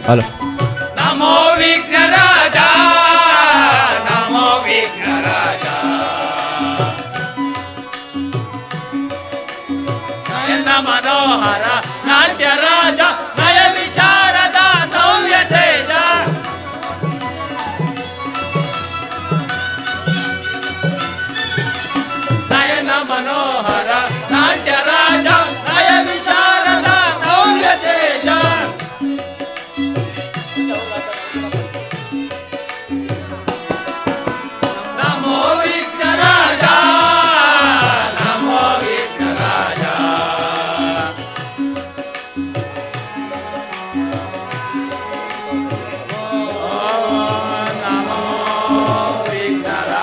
Hello. ನಮೋ ವಿಘ್ನರಾಜ ನಮೋ ವಿಘ್ನರಾಜ ನಯನ ಮನೋಹರ ನಾಟ್ಯ ರಾಜ ನಯ ವಿಚಾರದ ನವ್ಯ ತೇಜ ನಯನ ಮನೋಹರ ನಾಟ್ಯ ರಾಜ ನಯ ವಿಚಾರದ ನವ್ಯ ತೇಜ ನಮೋ ವಿಘ್ನರಾಜ ನಮೋ ವಿಘ್ನರಾಜ ನಮೋ ವಿಘ್ನರಾಜ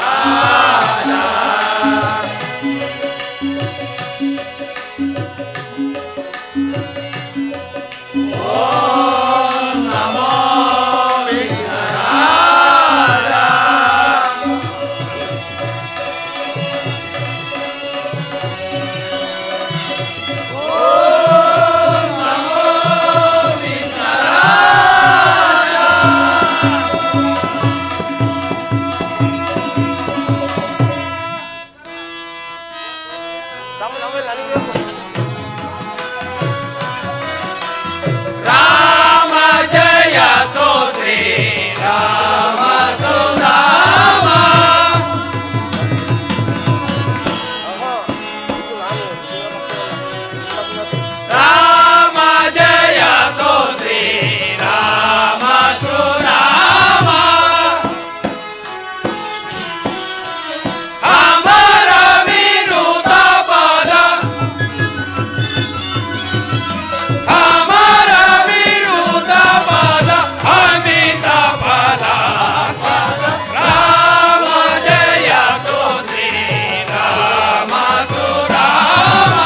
ನಮೋ ರಾಮ ಜಯ ತೋ ಶ್ರೀ ರಾಮ ಸುಧಾಮ ರಾಮ ಜಯ ತೋ ಶ್ರೀ ರಾಮ ಸುಧಾಮ ಅಮರ ವಿನುತ ಪದ ಅಮರ ವಿನುತ ಪದ ಅಮಿತ ಪದ ರಾಮ ಜಯ ತೋ ಶ್ರೀ ರಾಮ ಸುಧಾಮ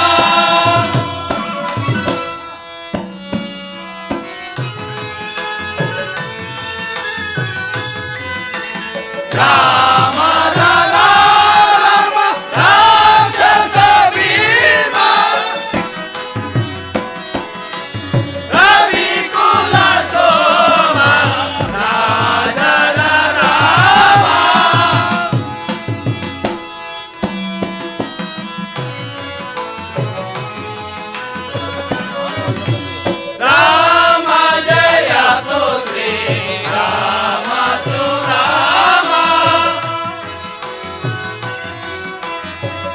ರಾಮ ರಾಮ ರಾಕ್ಷಸ ಭೀಮ ರವಿ ಕುಲ ಸೋಮ ರಾಜರ ರಾಮ ರಾಮ ಜಯ ತೋ ಶ್ರೀ ರಾಮ ಸುಧಾಮ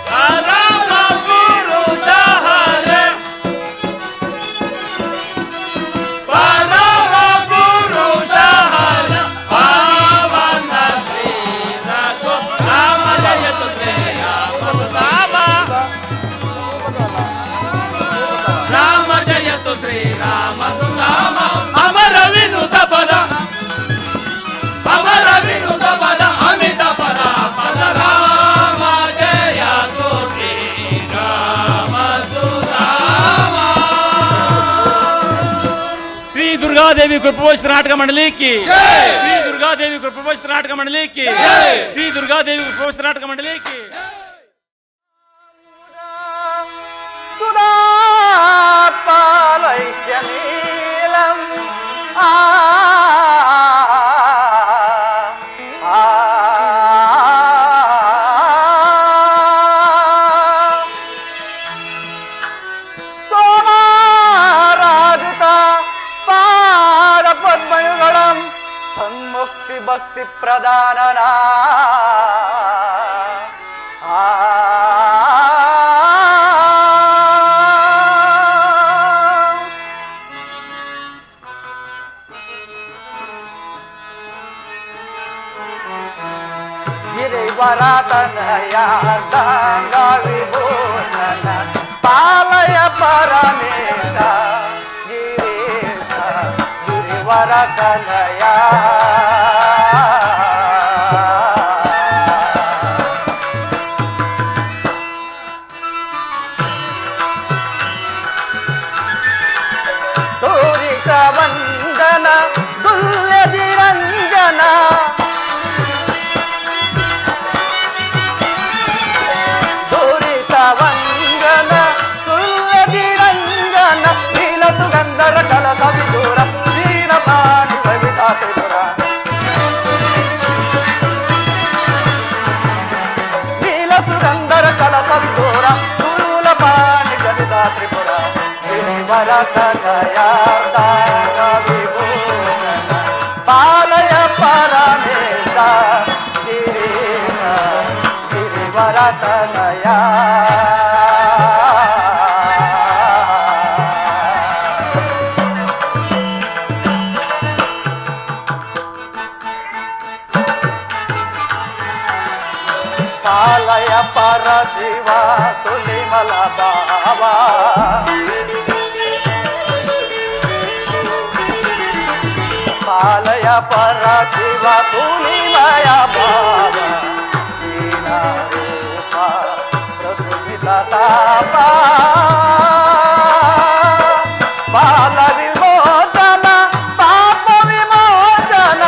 ಪರಮ ಪುರುಷ ಹರೆ ಪರಮ ಪುರುಷ ಹರ ಪಾವನ ಶ್ರೀ ರಘು ರಾಮ ಜಯ ತೋ ಶ್ರೀ ರಾಮ ಸುಧಾಮ ರಾಮ ಜಯ ತೋ ಶ್ರೀ ರಾಮ ಸುಧಾಮ ಅಮರ ವಿನುತ ಪದ ಅಮರ ವಿನುತ ಪದ ಅಮಿತ ಪದ ಪದ ರಾಮ ಜಯ ತೋ ಶ್ರೀ ರಾಮ ಸುಧಾಮ ಶ್ರೀ ದುರ್ಗಾದೇವಿ ಕೃಪೋಚಿತ ನಾಟಕ ಮಂಡಳಿ ಕಿ ಶ್ರೀ ದುರ್ಗಾದೇವಿ ಕೃಪೋಚಿತ ನಾಟಕ ಮಂಡಳಿ ಕಿ ಶ್ರೀ ದುರ್ಗಾದೇವಿ ಕೃಪೋಚಿತ ನಾಟಕ ಮಂಡಳಿ ಕಿ ಸುಧಾಪಾಲೈಕ್ಯನೀಲಂ ಸೋಮಾರಾಜಿತ ಪಾರ ಪದ್ಮಯುಗಳಂ ಸನ್ಮುಕ್ತಿ ಭಕ್ತಿ ಪ್ರದಾನನ ಗಿರಿವರತನಯ ಗಂಗ ವಿಭೂಷಣ ಪಾಲಯ ಪರಮೇಶ ಗಿರೀಶ ಗಿರಿವರತನಯ ತೋರಿತ ವಂದನ ದುಲ್ಯದಿರಂಜನ ವಂದನ ತುಲ್ಯದಿರಂಜನ ನೀಲ ಸುಗಂಧರ ಕಲಸ ವಿದೂರ ಶ್ರೀರಮ ಗಿರಿವರತನಯಾರ್ದಾಂಗ ವಿಭೂಷಣ ಪಾಲಯ ಪರಮೇಶ ಗಿರಿವರತನಯ ಪಾಲಯ ಪರ ಶಿವ ಸುಲಿಮಲ ಬಾಬಾ ಪಾಲಯ ಪರ ಶಿವ ಸುಲಿಮಯ ಬಾಬಾ ದೀನ ರೂಪ ಪ್ರಸುಮಿತ ತಾಪ ಬಾಲ ವಿಮೋಚನ ಪಾಪ ವಿಮೋಚನ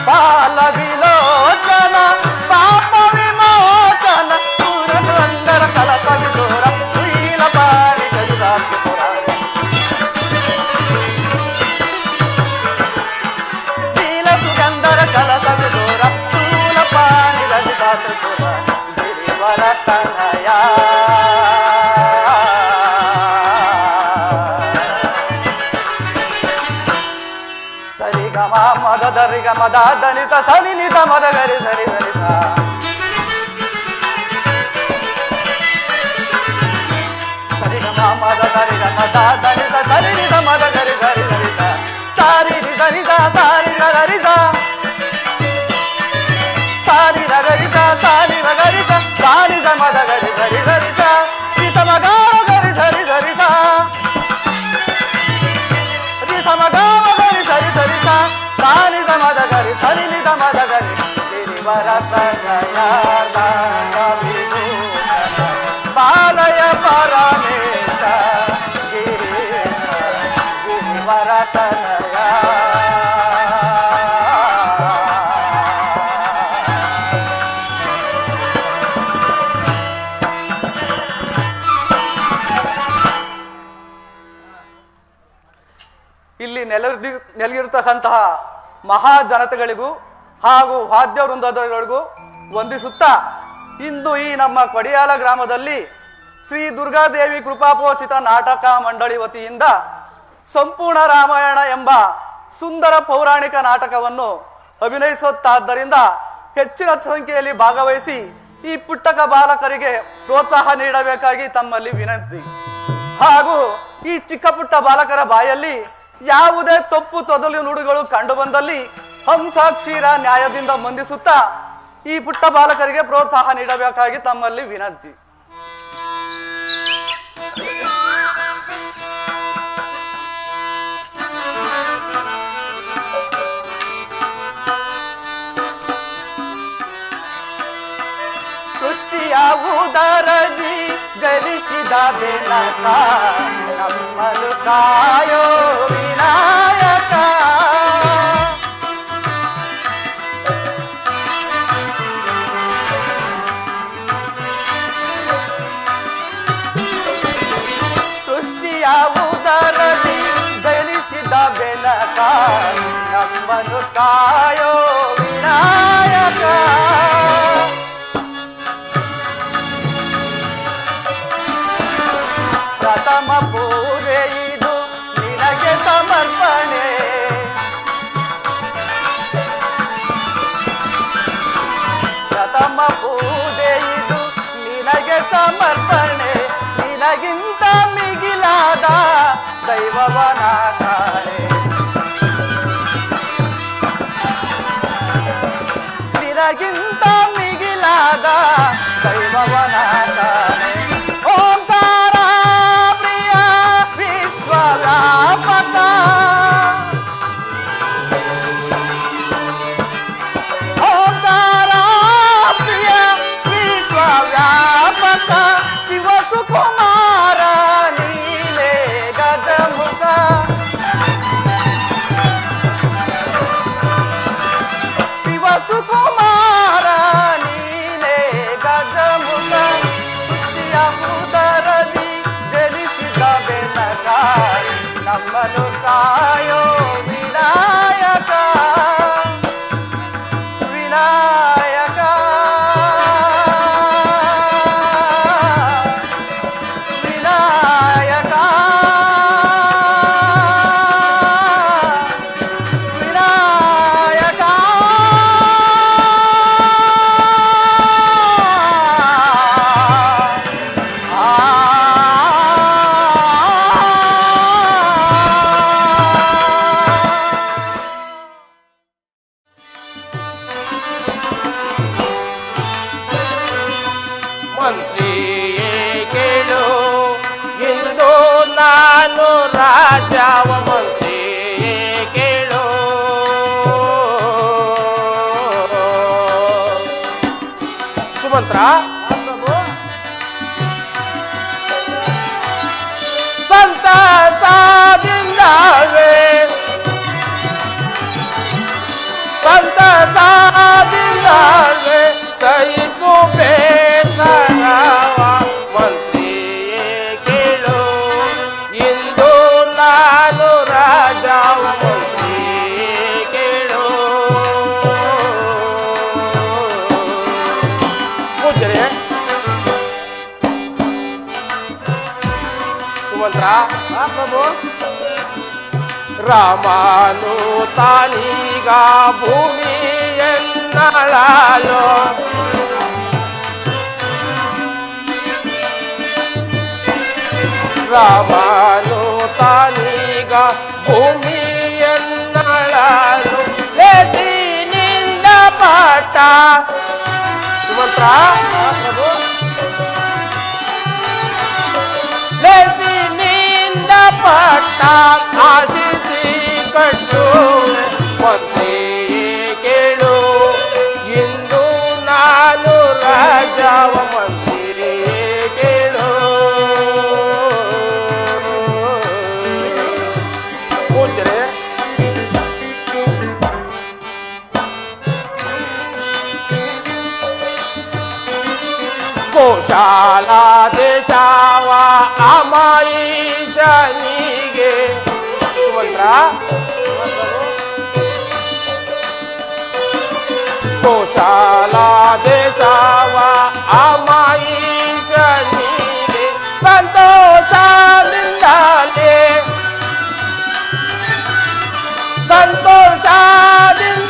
ಬಾಲ ವಿಲೋಚನ ಪಾಪ ವಿಮೋಚನ ಪೂರಕಂದರ ಕಲಕ ವಿದೂರ ಶೀಲ ಪಾಣಿ ಗಜಾಪುರ ಶೀಲ ಸುಗಂಧರ ಕಲಕ ವಿದೂರ ಶೂಲ ಪಾಣಿ ಗಜಾಪುರ ಗಿರಿವರತನಯ ಸರಿಗಮ ಮದ ದರಿಗ ಮದ ದನಿತ ಸನಿ ನಿತ ಮದ ಗರಿ ಸರಿ ಸರಿತ ಸರಿಗಮ ಮದ ದರಿಗ ಮದ ದನಿತ ಸನಿ ನಿತ ಮದ ಗರಿ ಸರಿ ಸರಿತ ಸಾರಿ ರಿ ಸರಿತ ಸಾರಿ ಗರಿಸ ಸಾರಿ ಗರಿಸ ಸಾರಿ ಗರಿಸ ಸಾರಿ ಮದ ಗರಿ ಸರಿ ಸರಿತ ರಿಸಮಗಾರ ಗರಿ ಸರಿ ಸರಿತ ರಿಸಮಗಾವ ಗರಿ ಸರಿ ಸರಿತ ಸಾನಿ ಮದ ಗರಿ ಸರಿ ನಿದ ಮದ ಗರಿ ಗಿರಿವರತನಯಾರ್ದಾಂಗ ವಿಭೂಷಣ ಪಾಲಯ ಪರಮೇಶ ಗಿರಿವರತನಯ ಇಲ್ಲಿ ನೆಲೆಗಿರ್ತಕ್ಕಂತಹ ಮಹಾಜನತೆಗಳಿಗೂ ಹಾಗೂ ವಾದ್ಯ ವೃಂದಗಳಿಗೂ ವಂದಿಸುತ್ತಾ ಇಂದು ಈ ನಮ್ಮ ಕೊಡಿಯಾಲ ಗ್ರಾಮದಲ್ಲಿ ಶ್ರೀ ದುರ್ಗಾದೇವಿ ಕೃಪಾಪೋಷಿತ ನಾಟಕ ಮಂಡಳಿ ವತಿಯಿಂದ ಸಂಪೂರ್ಣ ರಾಮಾಯಣ ಎಂಬ ಸುಂದರ ಪೌರಾಣಿಕ ನಾಟಕವನ್ನು ಅಭಿನಯಿಸುತ್ತಾದ್ದರಿಂದ ಹೆಚ್ಚಿನ ಸಂಖ್ಯೆಯಲ್ಲಿ ಭಾಗವಹಿಸಿ ಈ ಪುಟ್ಟಕ ಬಾಲಕರಿಗೆ ಪ್ರೋತ್ಸಾಹ ನೀಡಬೇಕಾಗಿ ತಮ್ಮಲ್ಲಿ ವಿನಂತಿ. ಹಾಗೂ ಈ ಚಿಕ್ಕ ಪುಟ್ಟ ಬಾಲಕರ ಬಾಯಲ್ಲಿ ಯಾವುದೇ ತಪ್ಪು ತೊದಲು ನುಡಿಗಳು ಕಂಡು ಬಂದಲ್ಲಿ ಹಂಸಾಕ್ಷೀರ ನ್ಯಾಯದಿಂದ ಬಂಧಿಸುತ್ತಾ ಈ ಪುಟ್ಟ ಬಾಲಕರಿಗೆ ಪ್ರೋತ್ಸಾಹ ನೀಡಬೇಕಾಗಿ ತಮ್ಮಲ್ಲಿ ವಿನಂತಿ. ಸೃಷ್ಟಿಯ ಉದರದಿ ಜನಿಸಿದ ಬೆನಕ ನಮ್ಮಲು ಕಾಯೋ ವಿನಾಯಕ ಸೃಷ್ಟಿಯ ಉದರದಿ ಜನಿಸಿದ ಬೆನಕ ನಮ್ಮಲು ಕಾಯೋ ವಿನಾಯಕ ಪ್ರಥಮ ಪೂಜೆ ಇದು ನಿನಗೆ ಸಮರ್ಪಣೆ ಪ್ರಥಮ ಪೂಜೆ ಇದು ನಿನಗೆ ಸಮರ್ಪಣೆ ನಿನಗಿಂತ ಮಿಗಿಲಾದ ದೈವವನ ಕಾಣೆ ನಿನಗಿಂತ ಮಿಗಿಲಾದ ದೈವವನ ಕಾಣೆ ಓಂಕಾರ ಪ್ರಿಯ ವಿಶ್ವವ್ಯಾಪಕ ಓಂಕಾರ ಪ್ರಿಯ ವಿಶ್ವವ್ಯಾಪಕ ಶಿವಸುಕುಮಾರ ನೀಲೇ ಗಜಮುಖ ಮಂತ್ರಿಯೇ ಕೇಳು ಇಂದು ನಾನು ರಾಜವ ಮಂತ್ರಿಯೇ ಕೇಳು ಸುಮಂತ್ರ ಸಂತಸದಿಂದವೇ ಸಂತಸದಿಂದವೇ ಕೈಗೂ ಬೇಸರವ ಮಂತ್ರಿಯೇ ಕೇಳು ಇಂದು ನಾನು ರಾಜವ ಮಂತ್ರಿಯೇ ಕೇಳು ಪೂಜ್ಯರೇ ಸುಮಂತ್ರ ಪ್ರಭು ರಾಮನು ತಾನೀಗ ಭೂಮಿಯನ್ನಳಲು ರಾಮನು ತಾನೀಗ ಭೂಮಿಯನ್ನಳಲು ಲೇದಿನಿಂದ ಪಾಠ ಸುಮಂತ್ರ ಪ್ರಭು ಲೇದಿನಿಂದ ಪಾಠ ಆಶಿಸಿ ಕಟ್ಟು ಮಂತ್ರಿಯೇ ಕೇಳು ಇಂದು ನಾನು ರಾಜವ ಮಂತ್ರಿಯೇ ಕೇಳು ಪೂಜ್ಯರೇ ಕೋಶಾಲ ದೇಶವ ಅಮಾಯಿಷನಿಗೆ ಸುಮಂತ್ರ ಕೋಶಾಲ ದೇಶವ ಅಮಾಯಿಷನಿಗೆ ಸಂತೋಷದಿಂದಲೇ ಸಂತೋಷದಿಂದಲೇ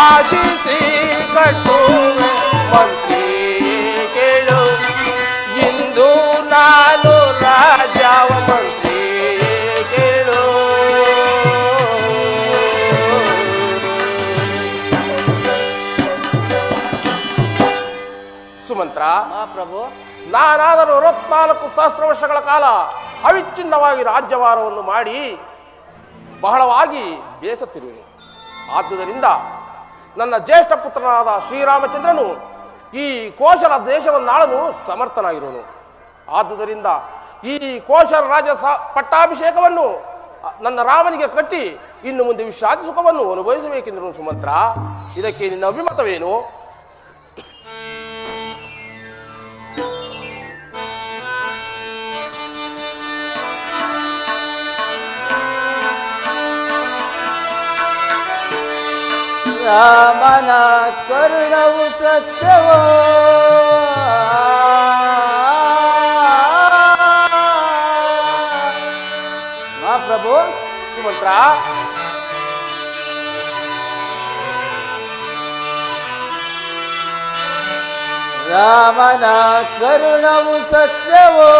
ಆಶಿಸಿ ಕಟ್ಟುವೆ ಮಂತ್ರಿಯೇ ಕೇಳು ಇಂದು ನಾನು ರಾಜವ ಮಂತ್ರಿಯೇ ಕೇಳು ಸುಮಂತ್ರ ಪ್ರಭು ನಾನಾದರೂ 64 ಸಹಸ್ರ ವರ್ಷಗಳ ಕಾಲ ಅವಿಚ್ಛಿನ್ನವಾಗಿ ರಾಜ್ಯಭಾರವನ್ನು ಮಾಡಿ ಬಹಳವಾಗಿ ಬೇಸತ್ತಿರುವೆನು. ಆದುದರಿಂದ ನನ್ನ ಜ್ಯೇಷ್ಠ ಪುತ್ರನಾದ ಶ್ರೀರಾಮಚಂದ್ರನು ಈ ಕೋಶಲ ದೇಶವನ್ನಾಳಲು ಸಮರ್ಥನಾಗಿರುವನು. ಆದುದರಿಂದ ಈ ಕೋಶಲ ರಾಜ ಪಟ್ಟಾಭಿಷೇಕವನ್ನು ನನ್ನ ರಾಮನಿಗೆ ಕಟ್ಟಿ ಇನ್ನು ಮುಂದೆ ವಿಶ್ರಾಂತಿ ಸುಖವನ್ನು ಅನುಭವಿಸಬೇಕೆಂದರು ಸುಮಂತ್ರ. ಇದಕ್ಕೆ ನಿನ್ನ ಅಭಿಮತವೇನು? ರಾಮನ ಕರುಣವು ಸತ್ಯವೋ ಪ್ರಭು ಸುಮಂತ್ರ ರಾಮನ ಕರುಣವು ಸತ್ಯವೋ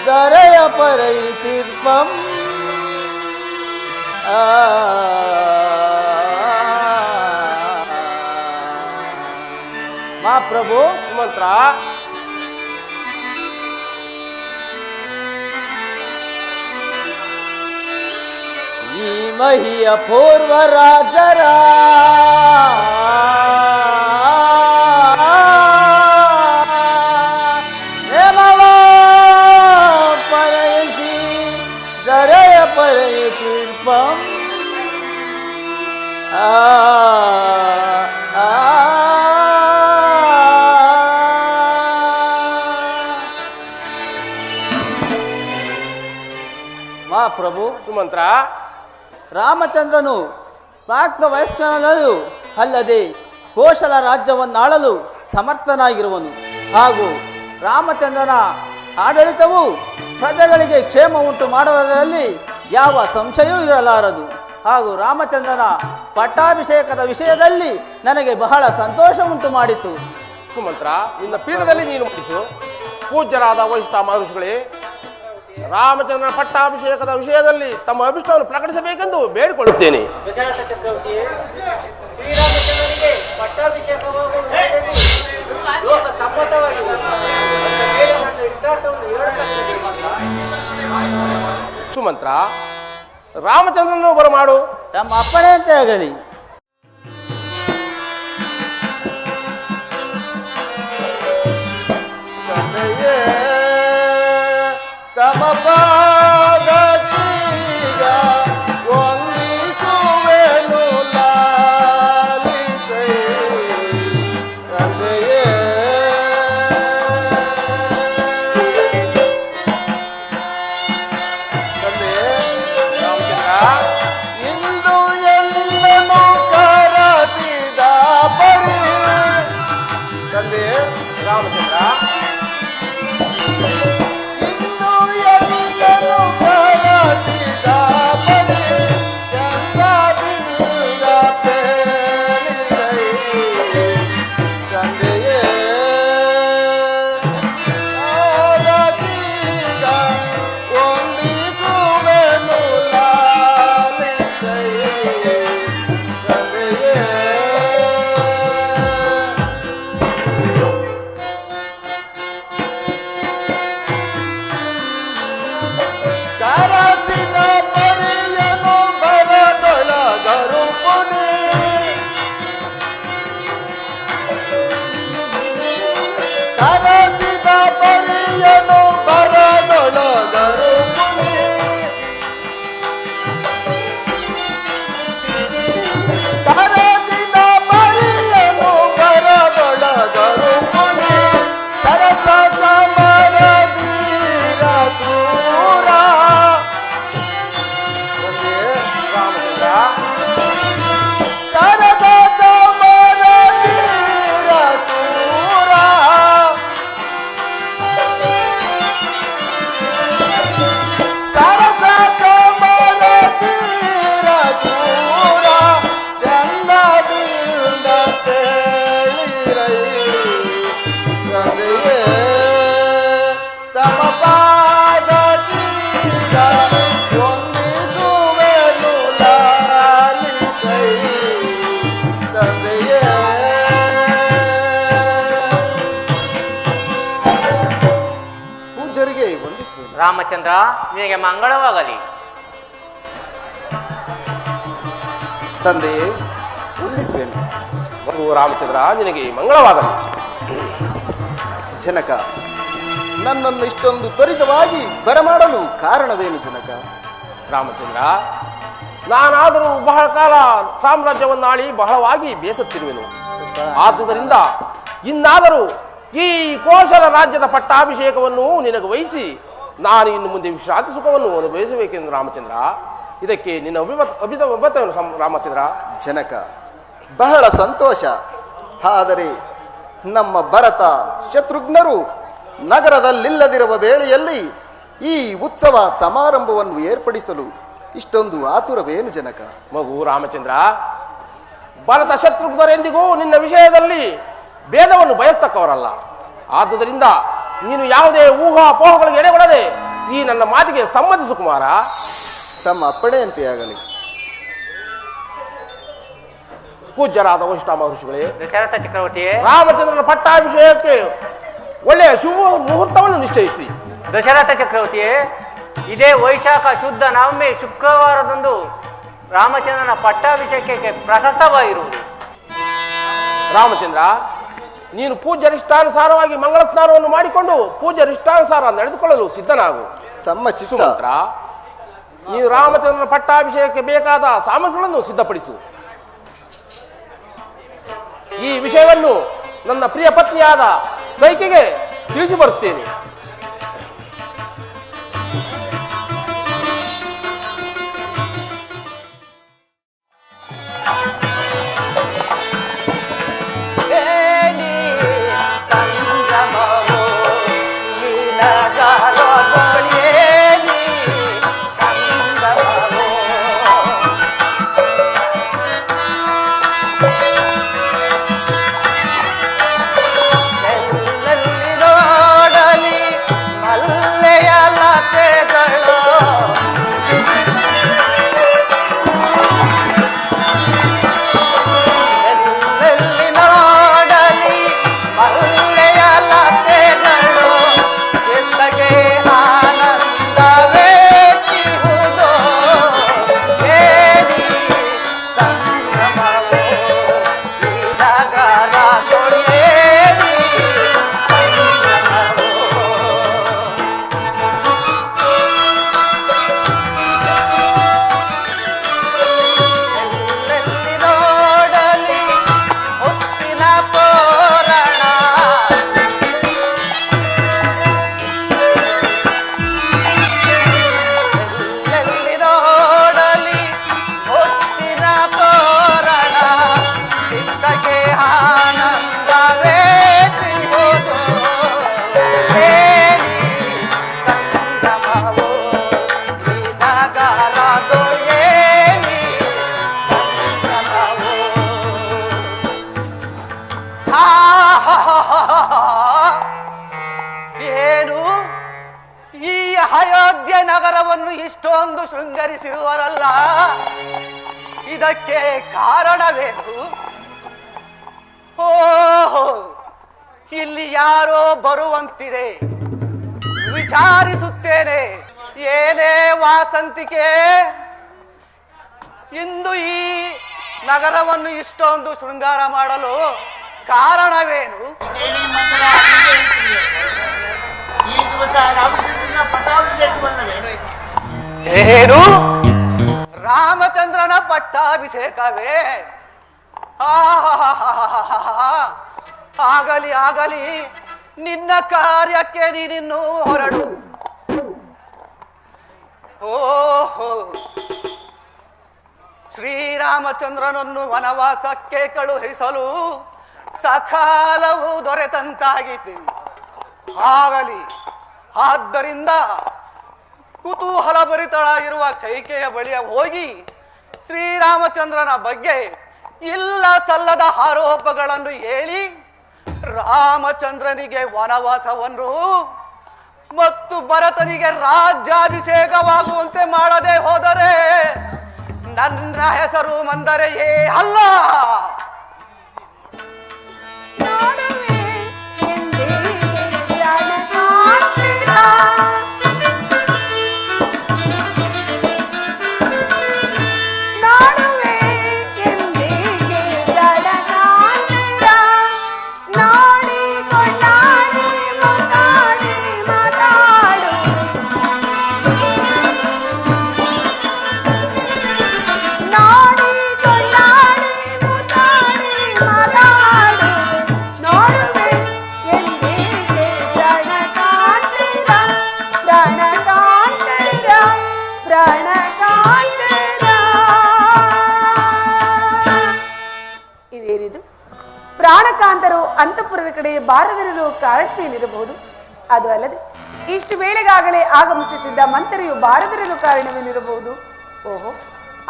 ದರೆಯ ಪರೈ ತೀರ್ಪಂ ಪ್ರಭು ಸುಮಂತ್ರ ಈ ಮಹಿಯ ಪೂರ್ವ ರಾಜರ ನೇಮವ ಪರಯಿಸಿ ದರೆಯ ಪರಯ ತೀರ್ಪಂ ಪ್ರಭು ಸುಮಂತ್ರ ರಾಮಚಂದ್ರನು ಪ್ರಾಪ್ತ ವಯಸ್ಕನಲ್ಲೂ ಅಲ್ಲದೆ ಕೋಶಲ ರಾಜ್ಯವನ್ನಾಳಲು ಸಮರ್ಥನಾಗಿರುವನು. ಹಾಗೂ ರಾಮಚಂದ್ರನ ಆಡಳಿತವು ಪ್ರಜೆಗಳಿಗೆ ಕ್ಷೇಮ ಉಂಟು ಮಾಡುವುದರಲ್ಲಿ ಯಾವ ಸಂಶಯವೂ ಇರಲಾರದು. ಹಾಗೂ ರಾಮಚಂದ್ರನ ಪಟ್ಟಾಭಿಷೇಕದ ವಿಷಯದಲ್ಲಿ ನನಗೆ ಬಹಳ ಸಂತೋಷ ಉಂಟು ಮಾಡಿತು. ಸುಮಂತ್ರ, ನಿನ್ನ ಪೀಠದಲ್ಲಿ ನೀನು ಮುಟ್ಟಿಸು. ಪೂಜ್ಯರಾದ ವೈಷ್ಣವ ಮಹರ್ಷಿಗಳೇ, ರಾಮಚಂದ್ರನ ಪಟ್ಟಾಭಿಷೇಕದ ವಿಷಯದಲ್ಲಿ ತಮ್ಮ ಅಭಿಷ್ಟವನ್ನು ಪ್ರಕಟಿಸಬೇಕೆಂದು ಬೇಡಿಕೊಳ್ಳುತ್ತೇನೆ. ದಶರಥ ಚಕ್ರವರ್ತಿಯೇ, ಶ್ರೀರಾಮಚಂದ್ರನಿಗೆ ಪಟ್ಟಾಭಿಷೇಕವಾಗುವುದು ಲೋಕ ಸಮ್ಮತವಾಗಿದೆ. ನನ್ನ ಇಷ್ಟಾರ್ಥವನ್ನು ಹೇಳಬೇಕಾಗಿದೆ. ಸುಮಂತ್ರ, ರಾಮಚಂದ್ರನನ್ನು ಬರಮಾಡು. ತಮ್ಮ ಅಪ್ಪಣೆ ಅಂತ ಆಗಲಿ. ತಮ ಪಾದಕೀಗ ವಂದಿಸುವೆನು ಲಾಲಿಸೈ ತಂದೆಯೇ. ಇಂದು ಎಂದನು ಕರತಿದ ಪರಿ ತಂದೆ ರಾಮಚಂದ್ರ, ರಾಮಚಂದ್ರ, ನಿನಗೆ ಮಂಗಳವಾಗಲಿ. ತಂದೆ ವಂದಿಸುವೆನು. ರಾಮಚಂದ್ರ, ನಿನಗೆ ಮಂಗಳವಾಗಲಿ. ಜನಕ, ನನ್ನನ್ನು ಇಷ್ಟೊಂದು ತ್ವರಿತವಾಗಿ ಬರಮಾಡಲು ಕಾರಣವೇನು ಜನಕ? ರಾಮಚಂದ್ರ, ನಾನಾದರೂ ಬಹಳ ಕಾಲ ಸಾಮ್ರಾಜ್ಯವನ್ನಾಳಿ ಬಹಳವಾಗಿ ಬೇಸತ್ತಿರುವೆನು. ಆದುದರಿಂದ ಇನ್ನಾದರೂ ಈ ಕೋಶಲ ರಾಜ್ಯದ ಪಟ್ಟಾಭಿಷೇಕವನ್ನು ನಿನಗೆ ವಹಿಸಿ ನಾನು ಇನ್ನು ಮುಂದೆ ವಿಶ್ರಾಂತಿ ಸುಖವನ್ನು ಅನುಭವಿಸಬೇಕೆಂದು ರಾಮಚಂದ್ರ. ಇದಕ್ಕೆ ನಿನ್ನ ಅಭಿಮತವನ್ನು ರಾಮಚಂದ್ರ. ಜನಕ, ಬಹಳ ಸಂತೋಷ. ಆದರೆ ನಮ್ಮ ಭರತ ಶತ್ರುಘ್ನರು ನಗರದಲ್ಲಿಲ್ಲದಿರುವ ವೇಳೆಯಲ್ಲಿ ಈ ಉತ್ಸವ ಸಮಾರಂಭವನ್ನು ಏರ್ಪಡಿಸಲು ಇಷ್ಟೊಂದು ಆತುರವೇನು ಜನಕ? ಮಗು ರಾಮಚಂದ್ರ, ಭರತ ಶತ್ರುಘ್ನರೆಂದಿಗೂ ನಿನ್ನ ವಿಷಯದಲ್ಲಿ ಭೇದವನ್ನು ಬಯಸ್ತಕ್ಕವರಲ್ಲ. ಆದುದರಿಂದ ನೀನು ಯಾವುದೇ ಊಹಾಪೋಹಗಳಿಗೆ ಎಡೆಗೊಡದೆ ಈ ನನ್ನ ಮಾತಿಗೆ ಸಮ್ಮತಿಸು ಕುಮಾರ. ತಮ್ಮ ಅಪ್ಪಣೆಯಂತೆ ಆಗಲಿ. ಪೂಜ್ಯರಾದ ವೈಷ್ಣವ ಮಹರ್ಷಿಗಳೇ, ದಶರಥ ಚಕ್ರವರ್ತಿಯೇ, ರಾಮಚಂದ್ರನ ಪಟ್ಟಾಭಿಷೇಕಕ್ಕೆ ಒಳ್ಳೆಯ ಶುಭ ಮುಹೂರ್ತವನ್ನು ನಿಶ್ಚಯಿಸಿ. ದಶರಥ ಚಕ್ರವರ್ತಿಯೇ, ಇದೇ ವೈಶಾಖ ಶುದ್ಧ ನವಮಿ ಶುಕ್ರವಾರದಂದು ರಾಮಚಂದ್ರನ ಪಟ್ಟಾಭಿಷೇಕಕ್ಕೆ ಪ್ರಶಸ್ತವಾಗಿರುವುದು. ರಾಮಚಂದ್ರ, ನೀನು ಪೂಜ್ಯರಿಷ್ಟಾನುಸಾರವಾಗಿ ಮಂಗಳ ಸ್ನಾನವನ್ನು ಮಾಡಿಕೊಂಡು ಪೂಜ್ಯರಿಷ್ಟಾನುಸಾರ ನಡೆದುಕೊಳ್ಳಲು ಸಿದ್ಧನಾಗು. ತಮ್ಮ ಚಿತ್ತ. ಸುಮಂತ್ರ, ನೀನು ರಾಮಚಂದ್ರನ ಪಟ್ಟಾಭಿಷೇಕಕ್ಕೆ ಬೇಕಾದ ಸಾಮಗ್ರಿಗಳನ್ನು ಸಿದ್ಧಪಡಿಸು. ಈ ವಿಷಯವನ್ನು ನನ್ನ ಪ್ರಿಯ ಪತ್ನಿಯಾದ ಕೈಕೆಗೆ ತಿಳಿಸಿ ಬರುತ್ತೇನೆ. ನೋಡಲಿ ಶೃಂಗರಿಸಿರುವರಲ್ಲ, ಇದಕ್ಕೆ ಕಾರಣವೇನು? ಓಹೋ, ಇಲ್ಲಿ ಯಾರೋ ಬರುವಂತಿದೆ, ವಿಚಾರಿಸುತ್ತೇನೆ. ಏನೇ ವಾಸಂತಿಕೆ, ಇಂದು ಈ ನಗರವನ್ನು ಇಷ್ಟೊಂದು ಶೃಂಗಾರ ಮಾಡಲು ಕಾರಣವೇನು? ಈ ದಿವಸ ರಾಮಚಂದ್ರನ ಪಟ್ಟಾಭಿಷೇಕವಲ್ಲವೇ? ಏನು? ರಾಮಚಂದ್ರನ ಪಟ್ಟಾಭಿಷೇಕವೇ? ಆಗಲಿ ಆಗಲಿ, ನಿನ್ನ ಕಾರ್ಯಕ್ಕೆ ನೀನಿನ್ನೂ ಹೊರಡು. ಓಹೋ, ಶ್ರೀರಾಮಚಂದ್ರನನ್ನು ವನವಾಸಕ್ಕೆ ಕಳುಹಿಸಲು ಸಕಾಲವು ದೊರೆತಂತಾಗಿತ್ತು. ಆಗಲಿ, ಆದ್ದರಿಂದ ಕುತೂಹಲ ಭರಿತಳಾಗಿರುವ ಕೈಕೆಯ ಬಳಿಯ ಹೋಗಿ ಶ್ರೀರಾಮಚಂದ್ರನ ಬಗ್ಗೆ ಇಲ್ಲ ಸಲ್ಲದ ಆರೋಪಗಳನ್ನು ಹೇಳಿ ರಾಮಚಂದ್ರನಿಗೆ ವನವಾಸವನ್ನು ಮತ್ತು ಭರತನಿಗೆ ರಾಜ್ಯಾಭಿಷೇಕವಾಗುವಂತೆ ಮಾಡದೆ ಹೋದರೆ ನನ್ನ ಹೆಸರು ಮಂದರೆಯೇ ಅಲ್ಲ. ಇದೇನಿದು? ಪ್ರಾಣಕಾಂತರು ಅಂತಃಪುರದ ಕಡೆ ಬಾರದಿರಲು ಕಾರಣವೇನಿರಬಹುದು? ಅದು ಅಲ್ಲದೆ ಇಷ್ಟು ವೇಳೆಗಾಗಲೇ ಆಗಮಿಸುತ್ತಿದ್ದ ಮಂತ್ರಿಯು ಬಾರದಿರಲು ಕಾರಣವೇನಿರಬಹುದು? ಓಹೋ,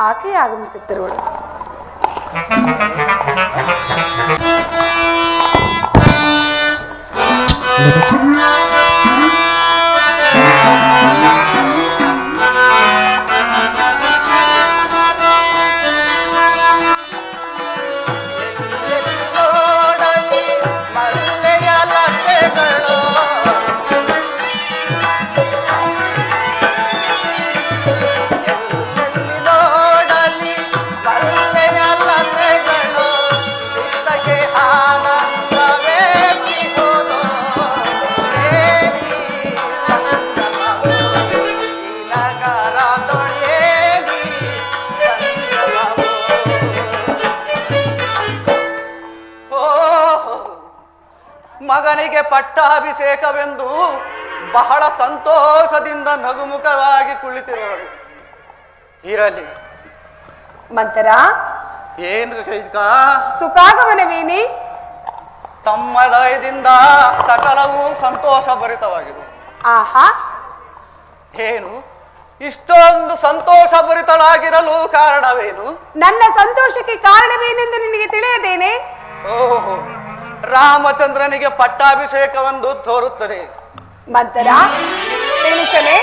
ಆಕೆಯೇ ಆಗಮಿಸುತ್ತಿರುವಳು. ಮಗನಿಗೆ ಪಟ್ಟಾಭಿಷೇಕವೆಂದು ಬಹಳ ಸಂತೋಷದಿಂದ ನಗುಮುಖವಾಗಿ ಕುಳಿತಿರುವರು. ಇರಲಿ. ಮಂತರ, ಏನು ಕೈಕ? ಸುಖಾಗಮನವೇನೆ? ತಮ್ಮ ದಯದಿಂದ ಸಕಲವೂ ಸಂತೋಷ ಭರಿತವಾಗಿದೆ. ಆಹಾ, ಏನು ಇಷ್ಟೊಂದು ಸಂತೋಷ ಭರಿತಳಾಗಿರಲು ಕಾರಣವೇನು? ನನ್ನ ಸಂತೋಷಕ್ಕೆ ಕಾರಣವೇನೆಂದು ನಿನಗೆ ತಿಳಿಯದೇನೆ? ಓಹೋ, ರಾಮಚಂದ್ರನಿಗೆ ಪಟ್ಟಾಭಿಷೇಕವೆಂದು ತೋರುತ್ತದೆ. ಮಂತರ, ತಿಳಿಸಲೇ?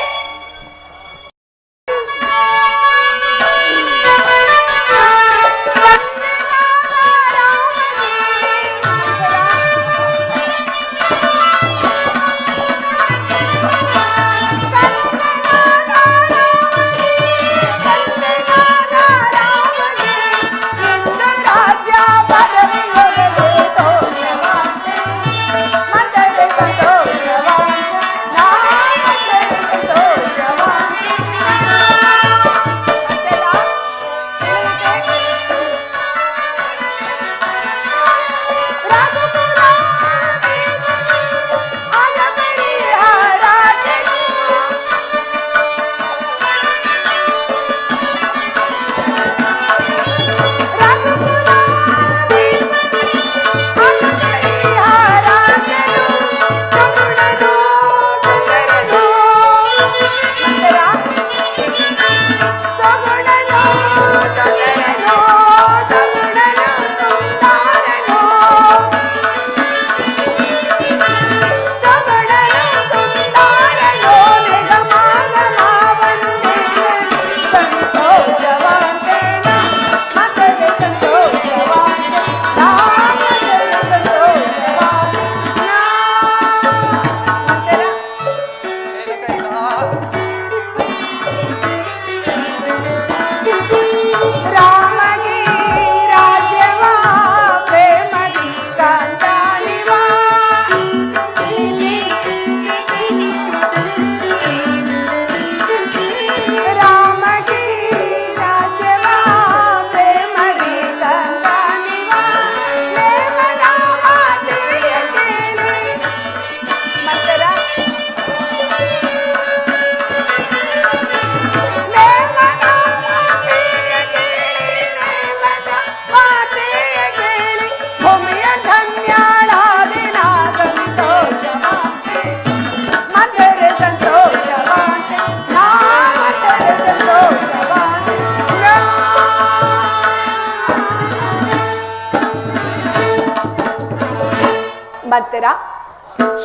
ಮಂತರ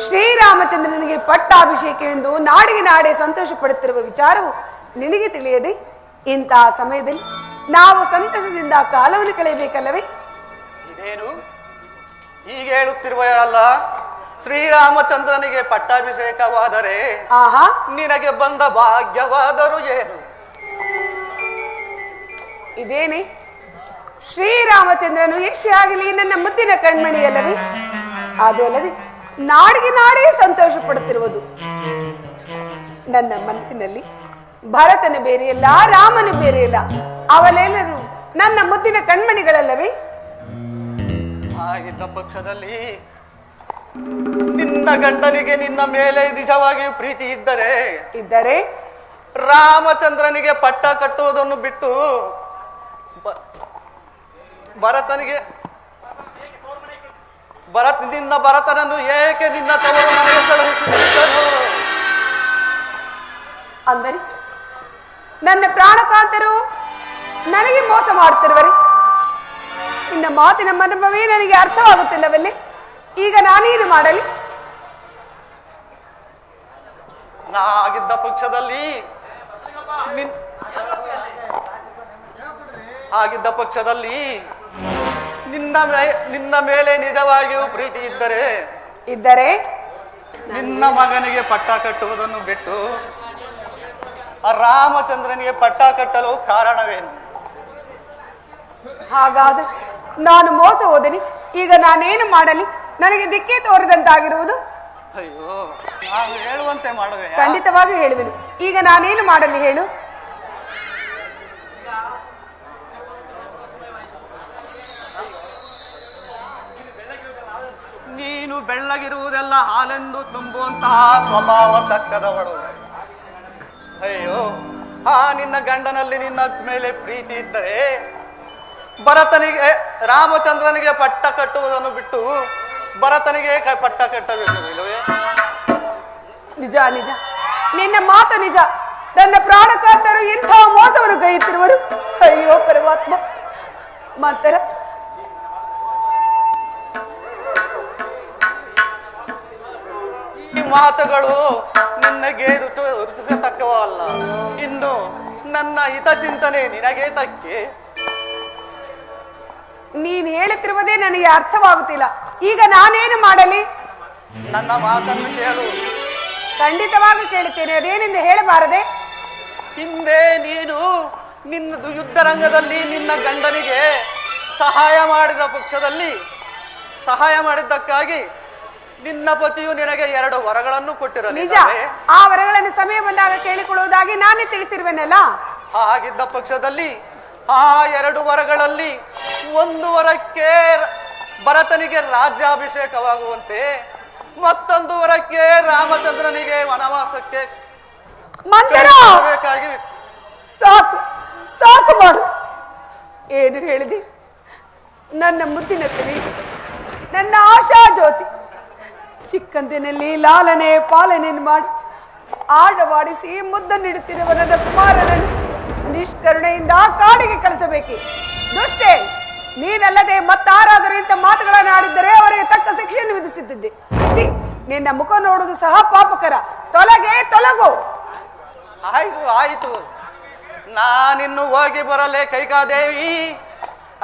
ಶ್ರೀರಾಮಚಂದ್ರನಿಗೆ ಪಟ್ಟಾಭಿಷೇಕ ಎಂದು ನಾಡಿಗೆ ನಾಡೆ ಸಂತೋಷ ಪಡುತ್ತಿರುವ ವಿಚಾರವು ನಿನಗೆ ತಿಳಿಯದೆ ಇಂತಹ ಸಮಯದಲ್ಲಿ ನಾವು ಸಂತೋಷದಿಂದ ಕಾಲವನ್ನು ಕಳೆಯಬೇಕಲ್ಲವೇ? ಇದೇನು ಹೀಗೆ ಹೇಳುತ್ತಿರುವಲ್ಲ? ಶ್ರೀರಾಮಚಂದ್ರನಿಗೆ ಪಟ್ಟಾಭಿಷೇಕವಾದರೆ ಆಹಾ, ನಿನಗೆ ಬಂದ ಭಾಗ್ಯವಾದರೂ ಏನು? ಇದೇನೆ ಶ್ರೀರಾಮಚಂದ್ರನು ಎಷ್ಟೇ ಆಗಲಿ ನನ್ನ ಮುದ್ದಿನ ಕಣ್ಮಣಿಯಲ್ಲವೇ? ಅದು ಅಲ್ಲದೆ ನಾಡಿಗೆ ನಾಡೇ ಸಂತೋಷ ಪಡುತ್ತಿರುವುದು. ನನ್ನ ಮನಸ್ಸಿನಲ್ಲಿ ಭರತನು ಬೇರೆಯಲ್ಲ, ರಾಮನು ಬೇರೆಯಲ್ಲ, ಅವರೆಲ್ಲರೂ ನನ್ನ ಮುದ್ದಿನ ಕಣ್ಮಣಿಗಳಲ್ಲವೇ? ಆಗಿದ್ದ ಪಕ್ಷದಲ್ಲಿ ನಿನ್ನ ಗಂಡನಿಗೆ ನಿನ್ನ ಮೇಲೆ ನಿಜವಾಗಿಯೂ ಪ್ರೀತಿ ಇದ್ದರೆ ರಾಮಚಂದ್ರನಿಗೆ ಪಟ್ಟ ಕಟ್ಟುವುದನ್ನು ಬಿಟ್ಟು ನಿನ್ನ ಭರತನನ್ನು ಏಕೆ ನಿನ್ನ ತವರು ಮನೆಗೆ ಕಳುಹಿಸಿದರು? ಅಂದರೆ ನನ್ನ ಪ್ರಾಣಕಾಂತರು ನನಗೆ ಮೋಸ ಮಾಡುತ್ತಿರುವರೆ? ನಿನ್ನ ಮಾತಿನ ಮರ್ಮವೇ ನನಗೆ ಅರ್ಥವಾಗುತ್ತಿಲ್ಲವಲ್ಲೇ? ಈಗ ನಾನೇನು ಮಾಡಲಿ? ಆಗಿದ್ದ ಪಕ್ಷದಲ್ಲಿ ನಿನ್ನ ಮೇಲೆ ನಿಜವಾಗಿಯೂ ಪ್ರೀತಿ ಇದ್ದರೆ ನಿನ್ನ ಮಗನಿಗೆ ಪಟ್ಟ ಕಟ್ಟುವುದನ್ನು ಬಿಟ್ಟು ರಾಮಚಂದ್ರನಿಗೆ ಪಟ್ಟ ಕಟ್ಟಲು ಕಾರಣವೇನು? ಹಾಗಾದ್ರೆ ನಾನು ಮೋಸ ಹೋದನಿ. ಈಗ ನಾನೇನು ಮಾಡಲಿ? ನನಗೆ ದಿಕ್ಕೇ ತೋರಿದಂತಾಗಿರುವುದು. ಅಯ್ಯೋ, ನಾನು ಹೇಳುವಂತೆ ಮಾಡುವೆ? ಖಂಡಿತವಾಗಿ ಹೇಳುವೆನು. ಈಗ ನಾನೇನು ಮಾಡಲಿ ಹೇಳು? ನೀನು ಬೆಳ್ಳಗಿರುವುದೆಲ್ಲ ಹಾಲೆಂದು ತುಂಬುವಂತಹ ಸ್ವಭಾವ ತಕ್ಕದವಳು. ಅಯ್ಯೋ, ನಿನ್ನ ಗಂಡನಲ್ಲಿ ನಿನ್ನ ಮೇಲೆ ಪ್ರೀತಿ ಇದ್ದರೆ ರಾಮಚಂದ್ರನಿಗೆ ಪಟ್ಟ ಕಟ್ಟುವುದನ್ನು ಬಿಟ್ಟು ಭರತನಿಗೆ ಪಟ್ಟ ಕಟ್ಟಬೇಕು ಇಲ್ಲವೇ? ನಿಜ ನಿಜ, ನಿನ್ನ ಮಾತು ನಿಜ. ನನ್ನ ಪ್ರಾಣಕಾಂತರು ಇಂಥ ಮೋಸವನ್ನು ಗೈಯುತ್ತಿರುವರು. ಅಯ್ಯೋ ಪರಮಾತ್ಮ. ಮಂತರ ಈ ಮಾತುಗಳು ನಿನಗೆ ರುಚಿಸತಕ್ಕವಲ್ಲ. ಇನ್ನು ನನ್ನ ಹಿತಚಿಂತನೆ ನಿನಗೆ ತಕ್ಕೆ. ನೀನ್ ಹೇಳುತ್ತಿರುವುದೇ ನನಗೆ ಅರ್ಥವಾಗುತ್ತಿಲ್ಲ. ಈಗ ನಾನೇನು ಮಾಡಲಿ? ನನ್ನ ಮಾತನ್ನು ಕೇಳು. ಖಂಡಿತವಾಗಿ ಕೇಳುತ್ತೇನೆ. ಅದೇನೆಂದು ಹೇಳಬಾರದೆ? ಹಿಂದೆ ನೀನು ನಿನ್ನದು ಯುದ್ಧ ರಂಗದಲ್ಲಿ ನಿನ್ನ ಗಂಡನಿಗೆ ಸಹಾಯ ಮಾಡಿದ್ದಕ್ಕಾಗಿ ನಿನ್ನ ಪತಿಯು ನಿನಗೆ 2 ವರಗಳನ್ನು ಕೊಟ್ಟಿರಲಿಲ್ಲ. ನಿಜ. ಆ ವರಗಳನ್ನು ಸಮಯ ಬಂದಾಗ ಕೇಳಿಕೊಳ್ಳುವುದಾಗಿ ನಾನೇ ತಿಳಿಸಿರುವೆನಲ್ಲ. ಆಗಿದ್ದ ಪಕ್ಷದಲ್ಲಿ ಆ 2 ವರಗಳಲ್ಲಿ 1 ವರಕ್ಕೆ ಭರತನಿಗೆ ರಾಜ್ಯಾಭಿಷೇಕವಾಗುವಂತೆ, ಮತ್ತೊಂದು ವರಕ್ಕೆ ರಾಮಚಂದ್ರನಿಗೆ ವನವಾಸಕ್ಕೆ ಬೇಕಾಗಿ. ಸಾಕು ಸಾಕು ಮಾಡು. ಏನು ಹೇಳಿದೆ? ನನ್ನ ಮುದ್ದಿನ ತಿರಿ, ನನ್ನ ಆಶಾ ಜ್ಯೋತಿ, ಚಿಕ್ಕಂದಿನಲ್ಲಿ ಲಾಲನೆ ಪಾಲನೆಯನ್ನು ಮಾಡಿ ಆಡವಾಡಿಸಿ ಮುದ್ದನ್ನಿಡುತ್ತಿರುವ ನನ್ನ ಕುಮಾರನನ್ನು ನಿಷ್ಕರುಣೆಯಿಂದ ಕಾಡಿಗೆ ಕಳಿಸಬೇಕೆ? ದುಷ್ಟೇ, ನೀನಲ್ಲದೆ ಮತ್ತಾರಾದರೂ ಇಂಥ ಮಾತುಗಳನ್ನು ಆಡಿದ್ದರೆ ಅವರಿಗೆ ತಕ್ಕ ಶಿಕ್ಷೆಯನ್ನು ವಿಧಿಸುತ್ತಿದ್ದೆ. ನಿನ್ನ ಮುಖ ನೋಡುವುದು ಸಹ ಪಾಪಕರ. ತೊಲಗು. ಆಯ್ತು, ನಾನಿನ್ನು ಹೋಗಿ ಬರಲೇ ಕೈಕಾದೇವಿ.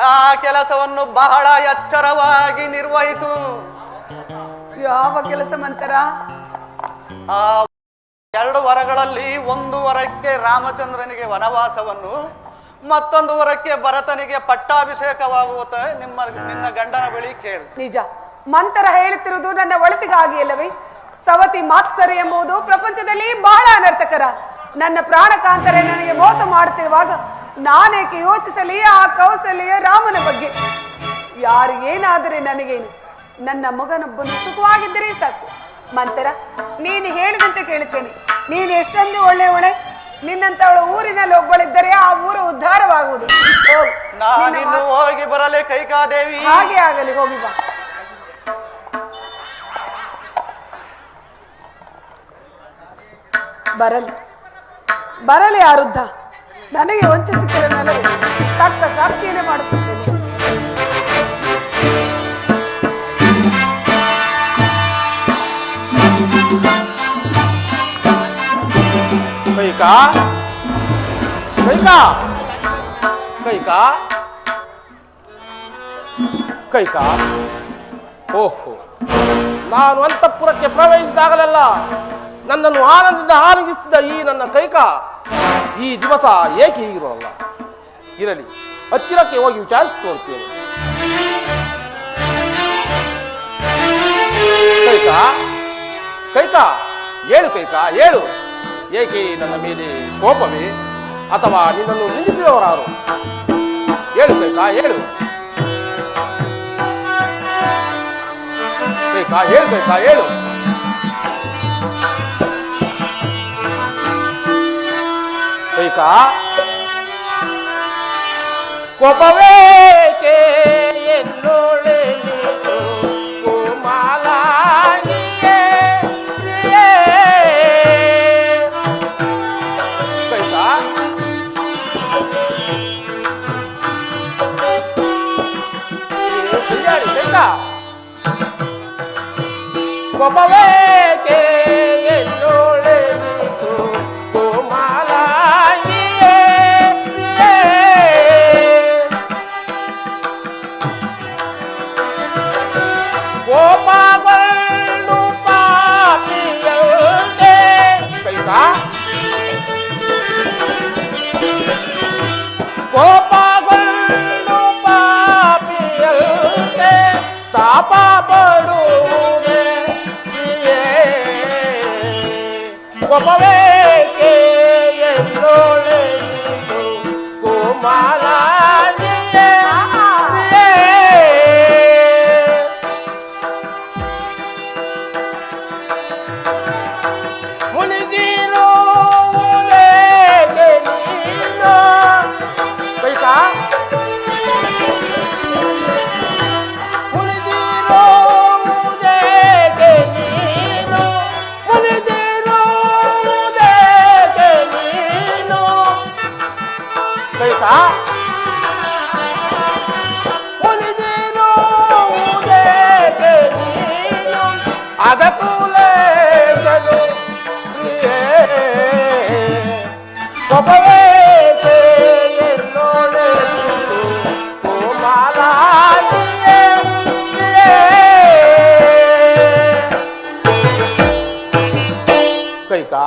ಆ ಕೆಲಸವನ್ನು ಬಹಳ ಎಚ್ಚರವಾಗಿ ನಿರ್ವಹಿಸು. ಯಾವ ಕೆಲಸ ಮಂತರ? ಆ 2 ವರಗಳಲ್ಲಿ 1 ವರಕ್ಕೆ ರಾಮಚಂದ್ರನಿಗೆ ವನವಾಸವನ್ನು, ಮತ್ತೊಂದು ವರಕ್ಕೆ ಭರತನಿಗೆ ಪಟ್ಟಾಭಿಷೇಕವಾಗುವಂತೆ ನಿನ್ನ ಗಂಡನ ಬಳಿ ಕೇಳು. ನಿಜ. ಮಂತರ ಹೇಳುತ್ತಿರುವುದು ನನ್ನ ಒಳಿತಿಗಾಗಿ ಅಲ್ಲವೇ? ಸವತಿ ಮಾತ್ಸರ್ಯ ಎಂಬುದು ಪ್ರಪಂಚದಲ್ಲಿ ಬಹಳ ಅನರ್ಥಕರ. ನನ್ನ ಪ್ರಾಣಕಾಂತರೆ ನನಗೆ ಮೋಸ ಮಾಡುತ್ತಿರುವಾಗ ನಾನೇಕೆ ಯೋಚಿಸಲಿ ಆ ಕೌಸಲ್ಯ ರಾಮನ ಬಗ್ಗೆ? ಯಾರಿಗೇನಾದರೆ ನನಗೇನು? ನನ್ನ ಮಗನೊಬ್ಬನು ಸುಖವಾಗಿದ್ದರೆ ಸಾಕು. ಮಂತರ, ನೀನು ಹೇಳಿದಂತೆ ಕೇಳುತ್ತೇನೆ. ನೀನು ಎಷ್ಟೊಂದು ಒಳ್ಳೆ ನಿನ್ನಂತವಳು ಊರಿನಲ್ಲಿ ಒಬ್ಬಳಿದ್ದರೆ ಆ ಊರು ಉದ್ಧಾರವಾಗುವುದು. ನಾನಿನ್ನು ಹೋಗಿ ಬರಲೇ ಕೈಕಾದೇವಿ. ಹಾಗೆ ಆಗಲಿ, ಹೋಗಿ ಬಾ. ಬರಲಿ ಆ ವೃದ್ಧ. ನನಗೆ ವಂಚಿಸುತ್ತಿರನಲ್ಲವೇ? ತಕ್ಕ ಶಾಸ್ತಿಯನ್ನೇ ಮಾಡಿಸುತ್ತೇನೆ. ಕೈಕಾ ಕೈಕಾ ಓಹೋ, ನಾನು ಅಂತಃಪುರಕ್ಕೆ ಪ್ರವೇಶಿಸಿದಾಗಲೆಲ್ಲ ನನ್ನನ್ನು ಆನಂದದಿಂದ ಆನಂದಿಸಿದ ಈ ನನ್ನ ಕೈಕಾ ಈ ದಿವಸ ಏಕೆ ಹೀಗಿರೋಲ್ಲ? ಇರಲಿ, ಹತ್ತಿರಕ್ಕೆ ಹೋಗಿ ವಿಚಾರಿಸಿ ನೋಡ್ತೇನೆ. ಕೈಕಾ ಕೈಕಾ ಹೇಳು ಕೈಕಾ ಹೇಳು, ಏಕೆ ನನ್ನ ಮೇಲೆ ಕೋಪವೇ ಅಥವಾ ನಿನ್ನನ್ನು ನಿಲ್ಲಿಸಿದವರಾರು? ಹೇಳು ಕೈಕಾ ಹೇಳು ಕೈಕಾ, ಹೇಳು ಕೈಕಾ ಹೇಳು. ಕೈಕಾ ಕೋಪವೇಕೆ ಎನ್ನೋಳೆ ನೀನು ಕೋಮಲಾಂಗಿಯೇ ಪ್ರಿಯೇ. ಕೈಕಾ ಕೈಕಾ ಕೋಪವೇಕೆ ಎನ್ನೋಳೆ ನೀನು ಕೋಮಲಾಂಗಿಯೇ ಪ್ರಿಯೇ. ಕೋಪವನ್ನು ಪಾಪಿಯಂತೆ ಕೈಕಾ ಕೋಪವನ್ನು ಪಾಪಿಯಂತೆ ತಾಪ ಪಡುವುದೇ ಪ್ರಿಯೇ. ಕೋಪವೇಕೆ ಎನ್ನೋಳೆ ನೀನು ಕೋಮಲಾಂಗಿಯೇ ಪ್ರಿಯೇ. ಮುನಿದಿರುವುದೇಕೆ ನೀನು ಕೈಕಾ ಮುನಿದಿರುವುದೇಕೆ ನೀನು ಮುನಿದಿರುವುದೇಕೆ ನೀನು ಕೈಕಾ ಮುನಿದಿರುವುದೇಕೆ ನೀನು ಅಗಕುಲೇಶನು ಪ್ರಿಯೇ. ಕೋಪವೇಕೆ ಎನ್ನೋಳೆ ನೀನು ಕೋಮಲಾಂಗಿಯೇ ಪ್ರಿಯೇ. ಕೈಕಾ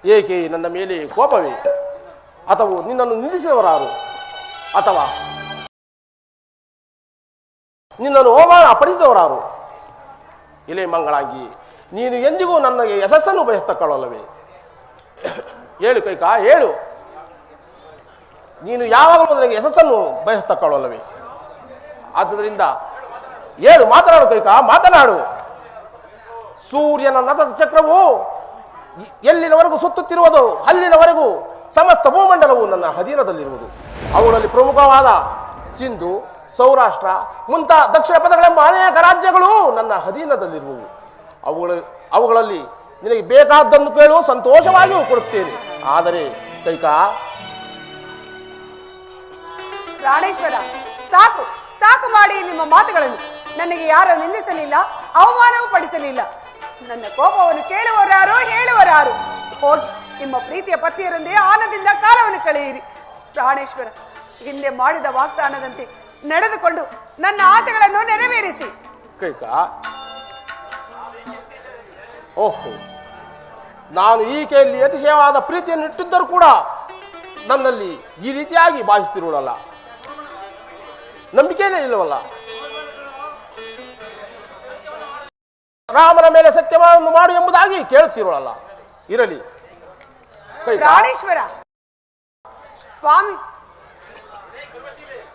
ಏಕೆ ನನ್ನ ಮೇಲೆ ಕೋಪವೇ ಅಥವಾ ನಿನ್ನನ್ನು ನಿಲ್ಲಿಸಿದವರಾರು ಅಥವಾ ನಿನ್ನನ್ನು ಅವಮಾನ ಪಡಿಸಿದವರಾರು? ಇಲೇ ಮಂಗಳಾಂಗಿ, ನೀನು ಎಂದಿಗೂ ನನಗೆ ಯಶಸ್ಸನ್ನು ಬಯಸ್ತಕ್ಕಳಲ್ಲವೇ? ಹೇಳು ಕೈಕಾ ಹೇಳು, ನೀನು ಯಾವಾಗಲೂ ನನಗೆ ಯಶಸ್ಸನ್ನು ಬಯಸ್ತಕ್ಕಳಲ್ಲವೇ? ಆದ್ದರಿಂದ ಹೇಳು, ಮಾತನಾಡು ಕೈಕಾ ಮಾತನಾಡು. ಸೂರ್ಯನ ನತದ ಚಕ್ರವು ಎಲ್ಲಿನವರೆಗೂ ಸುತ್ತುತ್ತಿರುವುದು ಅಲ್ಲಿನವರೆಗೂ ಸಮಸ್ತ ಭೂಮಂಡಲವು ನನ್ನ ಅಧೀನದಲ್ಲಿರುವುದು. ಅವುಗಳಲ್ಲಿ ಪ್ರಮುಖವಾದ ಸಿಂಧು, ಸೌರಾಷ್ಟ್ರ ಮುಂತಾದ ದಕ್ಷಿಣ ಪದಗಳೆಂಬ ಅನೇಕ ರಾಜ್ಯಗಳು ನನ್ನ ಅಧೀನದಲ್ಲಿರುವವು. ಅವುಗಳಲ್ಲಿ ನಿನಗೆ ಬೇಕಾದ್ದನ್ನು ಕೇಳು, ಸಂತೋಷವಾಗಿಯೂ ಕೊಡುತ್ತೇನೆ. ಆದರೆ ಕೈಕಾ ಪ್ರಾಣೇಶ್ವರ, ಸಾಕು ಸಾಕು ಮಾಡಿ ನಿಮ್ಮ ಮಾತುಗಳನ್ನು. ನನಗೆ ಯಾರು ನಿಂದಿಸಲಿಲ್ಲ, ಅವಮಾನವೂ ಪಡಿಸಲಿಲ್ಲ. ನನ್ನ ಕೋಪವನ್ನು ಕೇಳುವವರಾರು, ಹೇಳುವರಾರು. ಹೋಗಿ ನಿಮ್ಮ ಪ್ರೀತಿಯ ಪತಿಯರೊಂದಿಗೆ ಆನಂದದಿಂದ ಕಾಲವನ್ನು ಕಳೆಯಿರಿ. ಪ್ರಾಣೇಶ್ವರ, ಹಿಂದೆ ಮಾಡಿದ ವಾಗ್ದಾನದಂತೆ ನಡೆದುಕೊಂಡು ನನ್ನ ಆಸೆಗಳನ್ನು ನೆರವೇರಿಸಿ. ಕೈಕಾ ಓಹೋ, ನಾನು ಈಕೆಯಲ್ಲಿ ಅತಿಶಯವಾದ ಪ್ರೀತಿಯನ್ನು ಇಟ್ಟಿದ್ದರೂ ಕೂಡ ನನ್ನಲ್ಲಿ ಈ ರೀತಿಯಾಗಿ ಭಾವಿಸುತ್ತಿರುವುದಲ್ಲ, ನಂಬಿಕೆಯೇ ಇಲ್ಲವಲ್ಲ. ರಾಮನ ಮೇಲೆ ಸತ್ಯವನ್ನು ಮಾಡು ಎಂಬುದಾಗಿ ಕೇಳುತ್ತಿರೋಳಲ್ಲ. ಇರಲಿ ಪ್ರಾಣೇಶ್ವರ ಸ್ವಾಮಿ.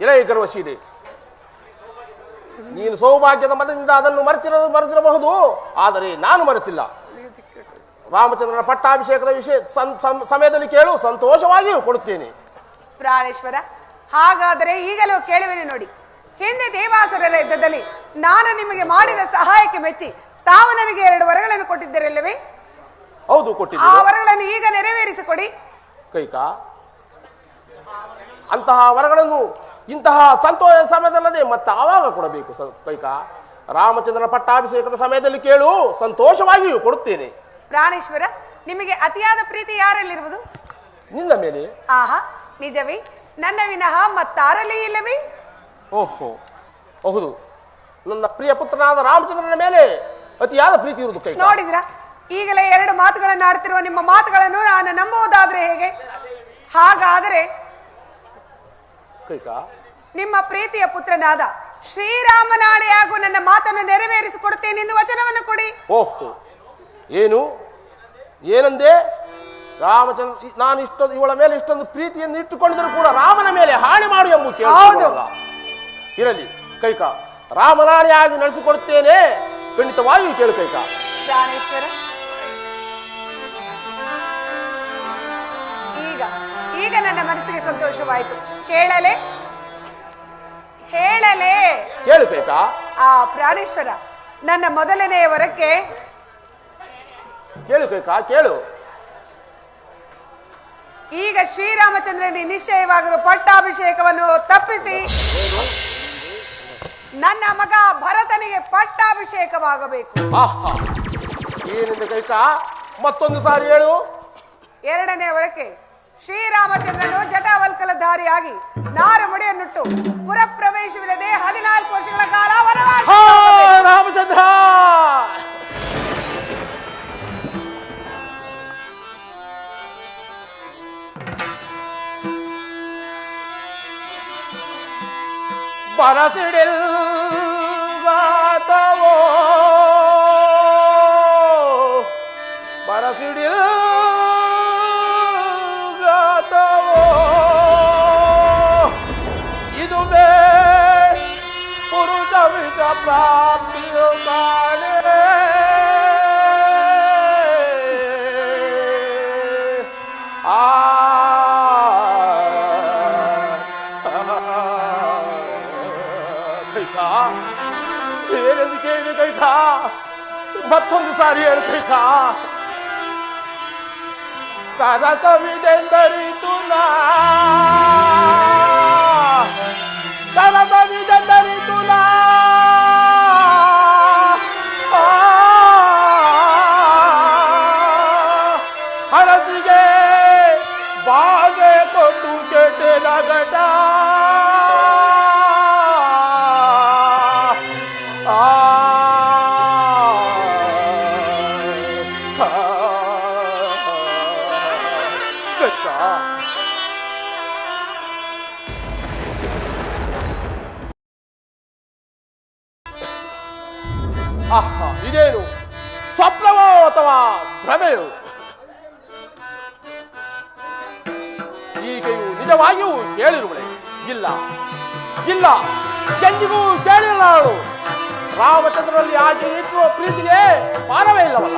ಇರಲಿ ಗರ್ವಶೀಲೆ, ನೀನು ಸೌಭಾಗ್ಯದ ಮತದಿಂದ ಅದನ್ನು ಮರೆತಿರಬಹುದು, ಆದರೆ ನಾನು ಮರೆತಿಲ್ಲ. ರಾಮಚಂದ್ರನ ಪಟ್ಟಾಭಿಷೇಕದ ವಿಷಯ ಸಮಯದಲ್ಲಿ ಕೇಳು, ಸಂತೋಷವಾಗಿಯೂ ಕೊಡುತ್ತೇನೆ. ಪ್ರಾಣೇಶ್ವರ, ಹಾಗಾದರೆ ಈಗಲೂ ಕೇಳುವೆನು ನೋಡಿ. ಹಿಂದೆ ದೇವಾಸುರರ ಯುದ್ಧದಲ್ಲಿ ನಾನು ನಿಮಗೆ ಮಾಡಿದ ಸಹಾಯಕ್ಕೆ ಮೆಚ್ಚಿ ತಾವು ನನಗೆ 2 ವರಗಳನ್ನು ಕೊಟ್ಟಿದ್ದರಲ್ಲವೇ? ಹೌದು, ಆ ಕೊಟ್ಟಿದ್ದೆ. ವರಗಳನ್ನು ಈಗ ನೆರವೇರಿಸಿಕೊಡಿ. ಕೈಕಾ, ಅಂತಹ ವರಗಳನ್ನು ಇಂತಹ ಸಂತೋಷ ಸಮಯದಲ್ಲದೆ ಮತ್ತೆ ಆವಾಗ ಕೊಡಬೇಕು ಕೈಕಾ. ರಾಮಚಂದ್ರನ ಪಟ್ಟಾಭಿಷೇಕದ ಸಮಯದಲ್ಲಿ ಕೇಳು, ಸಂತೋಷವಾಗಿಯೂ ಕೊಡುತ್ತೇನೆ. ಪ್ರಾಣೇಶ್ವರ, ನಿಮಗೆ ಅತಿಯಾದ ಪ್ರೀತಿ ಯಾರಲ್ಲಿರುವುದು? ನಿನ್ನ ಮೇಲೆ. ಆಹಾ, ನಿಜವೇ? ನನ್ನ ವಿನಃ ಮತ್ತಾರಲಿ ಇಲ್ಲವೇ? ಓಹೋ, ಹೌದು. ನನ್ನ ಪ್ರಿಯ ಪುತ್ರನಾದ ರಾಮಚಂದ್ರನ ಮೇಲೆ ಅತಿಯಾದ ಪ್ರೀತಿ ಇರುವುದು ಕೈ. ನೋಡಿದ್ರ, ಈಗಲೇ 2 ಮಾತುಗಳನ್ನು ಆಡ್ತಿರುವ ನಿಮ್ಮ ಮಾತುಗಳನ್ನು ನಾನು ನಂಬುವುದಾದ್ರೆ ಹೇಗೆ? ಹಾಗಾದರೆ ಕೈಕ, ನಿಮ್ಮ ಪ್ರೀತಿಯ ಪುತ್ರನಾದ ಶ್ರೀರಾಮನಾಡೆ ಹಾಗೂ ನನ್ನ ಮಾತನ್ನು ನೆರವೇರಿಸಿಕೊಡುತ್ತೇನೆ ಎಂದು ವಚನವನ್ನು ಕೊಡಿ. ಓಹೋ, ಏನು ಏನಂದೆ? ರಾಮಚಂದ್ರ, ನಾನು ಇವಳ ಮೇಲೆ ಇಷ್ಟೊಂದು ಪ್ರೀತಿಯನ್ನು ಇಟ್ಟುಕೊಂಡಿದ್ದರೂ ಕೂಡ ರಾಮನ ಮೇಲೆ ಹಾನಿ ಮಾಡು ಎಂಬ ಇರಲಿ ಕೈಕ, ರಾಮನಾಣಿಯಾಗಿ ನಡೆಸಿಕೊಡುತ್ತೇನೆ, ಖಂಡಿತವಾಗಿಯೂ ಕೇಳು ಕೈಕ. ಪ್ರಾಣೇಶ್ವರ, ಈಗ ನನ್ನ ಮನಸ್ಸಿಗೆ ಸಂತೋಷವಾಯಿತು. ಕೇಳಲೆ ಹೇಳಲೆ? ಕೇಳು ಕೈಕ. ಪ್ರಾಣೇಶ್ವರ, ನನ್ನ ಮೊದಲನೆಯ ವರಕ್ಕೆ ಕೇಳು ಕೈಕ, ಕೇಳು. ಈಗ ಶ್ರೀರಾಮಚಂದ್ರನಿಗೆ ನಿಶ್ಚಯವಾಗಿರುವ ಪಟ್ಟಾಭಿಷೇಕವನ್ನು ತಪ್ಪಿಸಿ ನನ್ನ ಮಗ ಭರತನಿಗೆ ಪಟ್ಟಾಭಿಷೇಕವಾಗಬೇಕು. ಏನಿದೆ ಕೈಕ? ಮತ್ತೊಂದು ಸಾರಿ ಹೇಳು. 2ನೇ ವರಕ್ಕೆ ಶ್ರೀರಾಮಚಂದ್ರನು ಜಟಾವಲ್ಕಲಧಾರಿಯಾಗಿ ನಾರು ಮುಡಿಯನ್ನುಟ್ಟು ಪುರಪ್ರವೇಶವಿಲ್ಲದೆ 14 ವರ್ಷಗಳ ಕಾಲ ವನವಾಸ. ರಾಮಚಂದ್ರ, ಬರಸಿಡಿಲ್ ಗಾತವೋ ಬರಸಿಡಿಲ್ ಗಾತವೋ ಇದುವೇ ಪುರುಷ ವಿಷ ಪ್ರಾಪ್ತಿಯು ಕಾಣೆ. ಏನೆಂದು ಕೈಕ? ಮತ್ತೊಂದು ಸಾರಿ ಹೇಳು ಕೈಕ. ಸರಸವಿದೆಂದರಿತು ಸರಸವಿದೆಂದರಿತು ಹರಸಿಗೆ ಬಾಗೆ ಕೊಟ್ಟು ಕೆಟ್ಟೆ ನಗಟ. ಇದೇನು ಸ್ವಪ್ನವೋ ಅಥವಾ ಭ್ರಮೆಯೋ? ಈಕೆಯು ನಿಜವಾಗಿಯೂ ಕೇಳಿರುವಳೆ? ಇಲ್ಲ ಇಲ್ಲ, ಎಂದಿಗೂ ಕೇಳಿರಲಾಳು. ರಾಮಚಂದ್ರನಲ್ಲಿ ಆಕೆ ಇಟ್ಟುವ ಪ್ರೀತಿಗೆ ಪಾರವೇ ಇಲ್ಲವಲ್ಲ.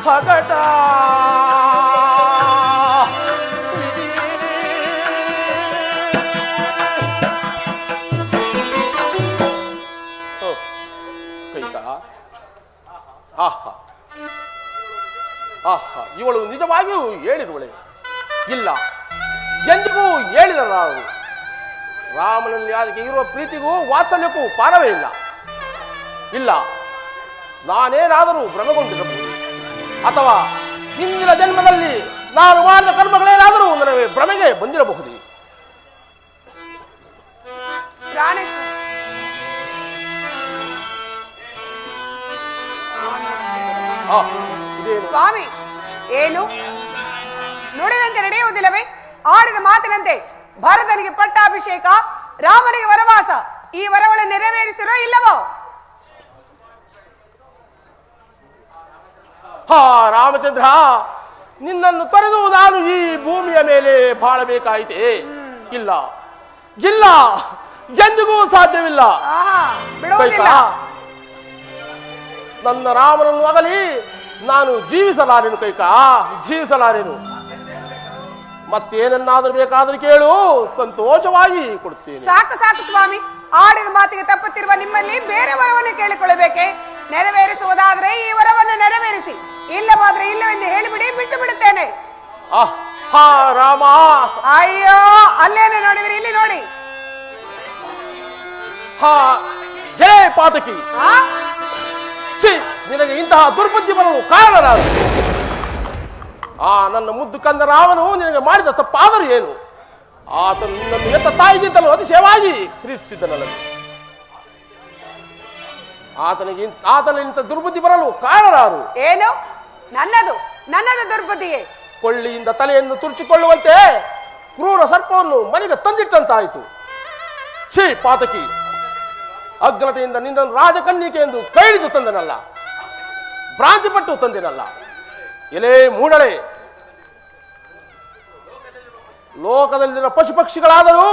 ಹಗಟ ಕೈಕ, ಇವಳು ನಿಜವಾಗಿಯೂ ಹೇಳಿರುವಳೆ? ಇಲ್ಲ, ಎಂದಿಗೂ ಹೇಳಿದ ನಾವು. ರಾಮನಲ್ಲಿ ಅದಕ್ಕೆ ಇರುವ ಪ್ರೀತಿಗೂ ವಾತ್ಸಲ್ಯಕ್ಕೂ ಪಾರವೇ ಇಲ್ಲ. ಇಲ್ಲ, ನಾನೇನಾದರೂ ಭ್ರಮೆಗೊಂಡಿರಬಹುದು, ಅಥವಾ ಹಿಂದಿನ ಜನ್ಮದಲ್ಲಿ ನಾನು ಮಾಡಿದ ಕರ್ಮಗಳೇನಾದರೂ ನನಗೆ ಭ್ರಮೆಗೆ ಬಂದಿರಬಹುದು. ಸ್ವಾಮಿ, ಏನು ನುಡಿದಂತೆ ನಡೆಯುವುದಿಲ್ಲವೇ? ಆಡಿದ ಮಾತಿನಂತೆ ಭರತನಿಗೆ ಪಟ್ಟಾಭಿಷೇಕ, ರಾಮನಿಗೆ ವನವಾಸ, ಈ ವರವನ್ನು ನೆರವೇರಿಸಿರೋ ಇಲ್ಲವೋ? ಹಾ ರಾಮಚಂದ್ರ, ನಿನ್ನನ್ನು ತೊರೆದು ನಾನು ಈ ಭೂಮಿಯ ಮೇಲೆ ಬಾಳಬೇಕಾಯಿತೆ? ಇಲ್ಲ ಇಲ್ಲ, ಎಂದಿಗೂ ಸಾಧ್ಯವಿಲ್ಲ. ಬಿಡುವುದಿಲ್ಲ. ನನ್ನ ರಾಮನನ್ನು ಅಗಲಿ ನಾನು ಜೀವಿಸಲಾರೆನು ಕೈಕ, ಜೀವಿಸಲಾರೆನು. ಮತ್ತೇನನ್ನಾದ್ರೂ ಬೇಕಾದ್ರೂ ಕೇಳು, ಸಂತೋಷವಾಗಿ ಕೊಡುತ್ತೇನೆ. ಸಾಕು ಸಾಕು ಸ್ವಾಮಿ, ಆಡಿದ ಮಾತಿಗೆ ತಪ್ಪುತ್ತಿರುವ ನಿಮ್ಮಲ್ಲಿ ಬೇರೆ ವರವನ್ನು ಕೇಳಿಕೊಳ್ಳಬೇಕೆ? ನೆರವೇರಿಸುವುದಾದ್ರೆ ಈ ವರವನ್ನು ನೆರವೇರಿಸಿ, ಇಲ್ಲವಾದ್ರೆ ಇಲ್ಲವೆಂದು ಹೇಳಿಬಿಡಿ, ಬಿಟ್ಟು ಬಿಡುತ್ತೇನೆ. ಹಾ ರಾಮ. ಅಯ್ಯೋ, ಅಲ್ಲೇನೆ ನೋಡಿದ್ರಿ, ಇಲ್ಲಿ ನೋಡಿ. ಹಾ ಜಯ ಪಾತಕಿ, ನಿನಗೆ ಇಂತಹ ದುರ್ಬುದ್ಧಿ ಬರಲು ಕಾರಣರಾದ ನನ್ನ ಮುದ್ದು ಕಂದ ರಾಮನು ನಿನಗೆ ಮಾಡಿದ ತಪ್ಪಾದರೂ ಏನು? ಆತನು ನಿನ್ನನ್ನು ಎತ್ತ ತಾಯಿಗಿಂತಲೂ ಅತಿಶಯವಾಗಿ ಪ್ರೀತಿಸಿದ್ದನಲ್ಲ. ಆತನಿಗಿಂತ ದುರ್ಬುದ್ಧಿ ಬರಲು ಕಾರಣರಾರು? ಏನು? ನನ್ನದು ದುರ್ಬುದ್ಧಿಯೇ? ಕೊಳ್ಳಿಯಿಂದ ತಲೆಯನ್ನು ತುರ್ಚಿಕೊಳ್ಳುವಂತೆ ಕ್ರೂರ ಸರ್ಪವನ್ನು ಮನೆಗೆ ತಂದಿಟ್ಟಂತಾಯಿತು. ಛೀ ಪಾತಕಿ, ಅಗ್ನತೆಯಿಂದ ನಿನ್ನನ್ನು ರಾಜಕನ್ನಿಕೆ ಎಂದು ಕೈಹಿಡಿದು ತಂದನಲ್ಲ, ಭ್ರಾಂತಿಪಟ್ಟು ತಂದೆನಲ್ಲ. ಎಲೆ ಮೂಡಳೆ, ಲೋಕದಲ್ಲಿನ ಪಶು ಪಕ್ಷಿಗಳಾದರೂ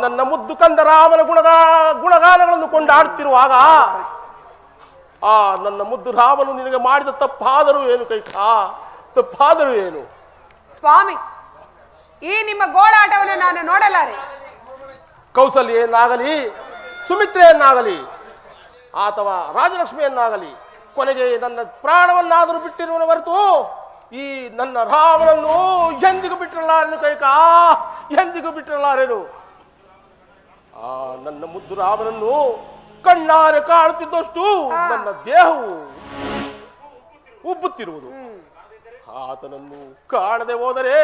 ನನ್ನ ಮುದ್ದು ಕಂದ ರಾಮನ ಗುಣಗಾನಗಳನ್ನು ಕೊಂಡಾಡ್ತಿರುವಾಗ ನನ್ನ ಮುದ್ದು ರಾಮನು ನಿನಗೆ ಮಾಡಿದ ತಪ್ಪಾದರೂ ಏನು ಕೈಕ, ತಪ್ಪಾದರೂ ಏನು? ಸ್ವಾಮಿ, ಈ ನಿಮ್ಮ ಗೋಳಾಟವನ್ನು ನಾನು ನೋಡಲಾರೆ. ಕೌಸಲ್ಯನ್ನಾಗಲಿ, ಸುಮಿತ್ರೆಯನ್ನಾಗಲಿ, ಅಥವಾ ರಾಜಲಕ್ಷ್ಮಿಯನ್ನಾಗಲಿ, ಕೊನೆಗೆ ನನ್ನ ಪ್ರಾಣವನ್ನಾದರೂ ಬಿಟ್ಟಿರುವನು ಹೊರತು ಈ ನನ್ನ ರಾಮನನ್ನು ಎಂದಿಗೂ ಬಿಟ್ಟಿರಲಾರೆನು ಕೈಕ, ಎಂದಿಗೂ ಬಿಟ್ಟಿರಲಾರೆನು. ನನ್ನ ಮುದ್ದು ರಾಮನನ್ನು ಕಣ್ಣಾರೆ ಕಾಣುತ್ತಿದ್ದಷ್ಟು ನನ್ನ ದೇಹವು ಉಬ್ಬುತ್ತಿರುವುದು. ಆತನನ್ನು ಕಾಣದೆ ಹೋದರೆ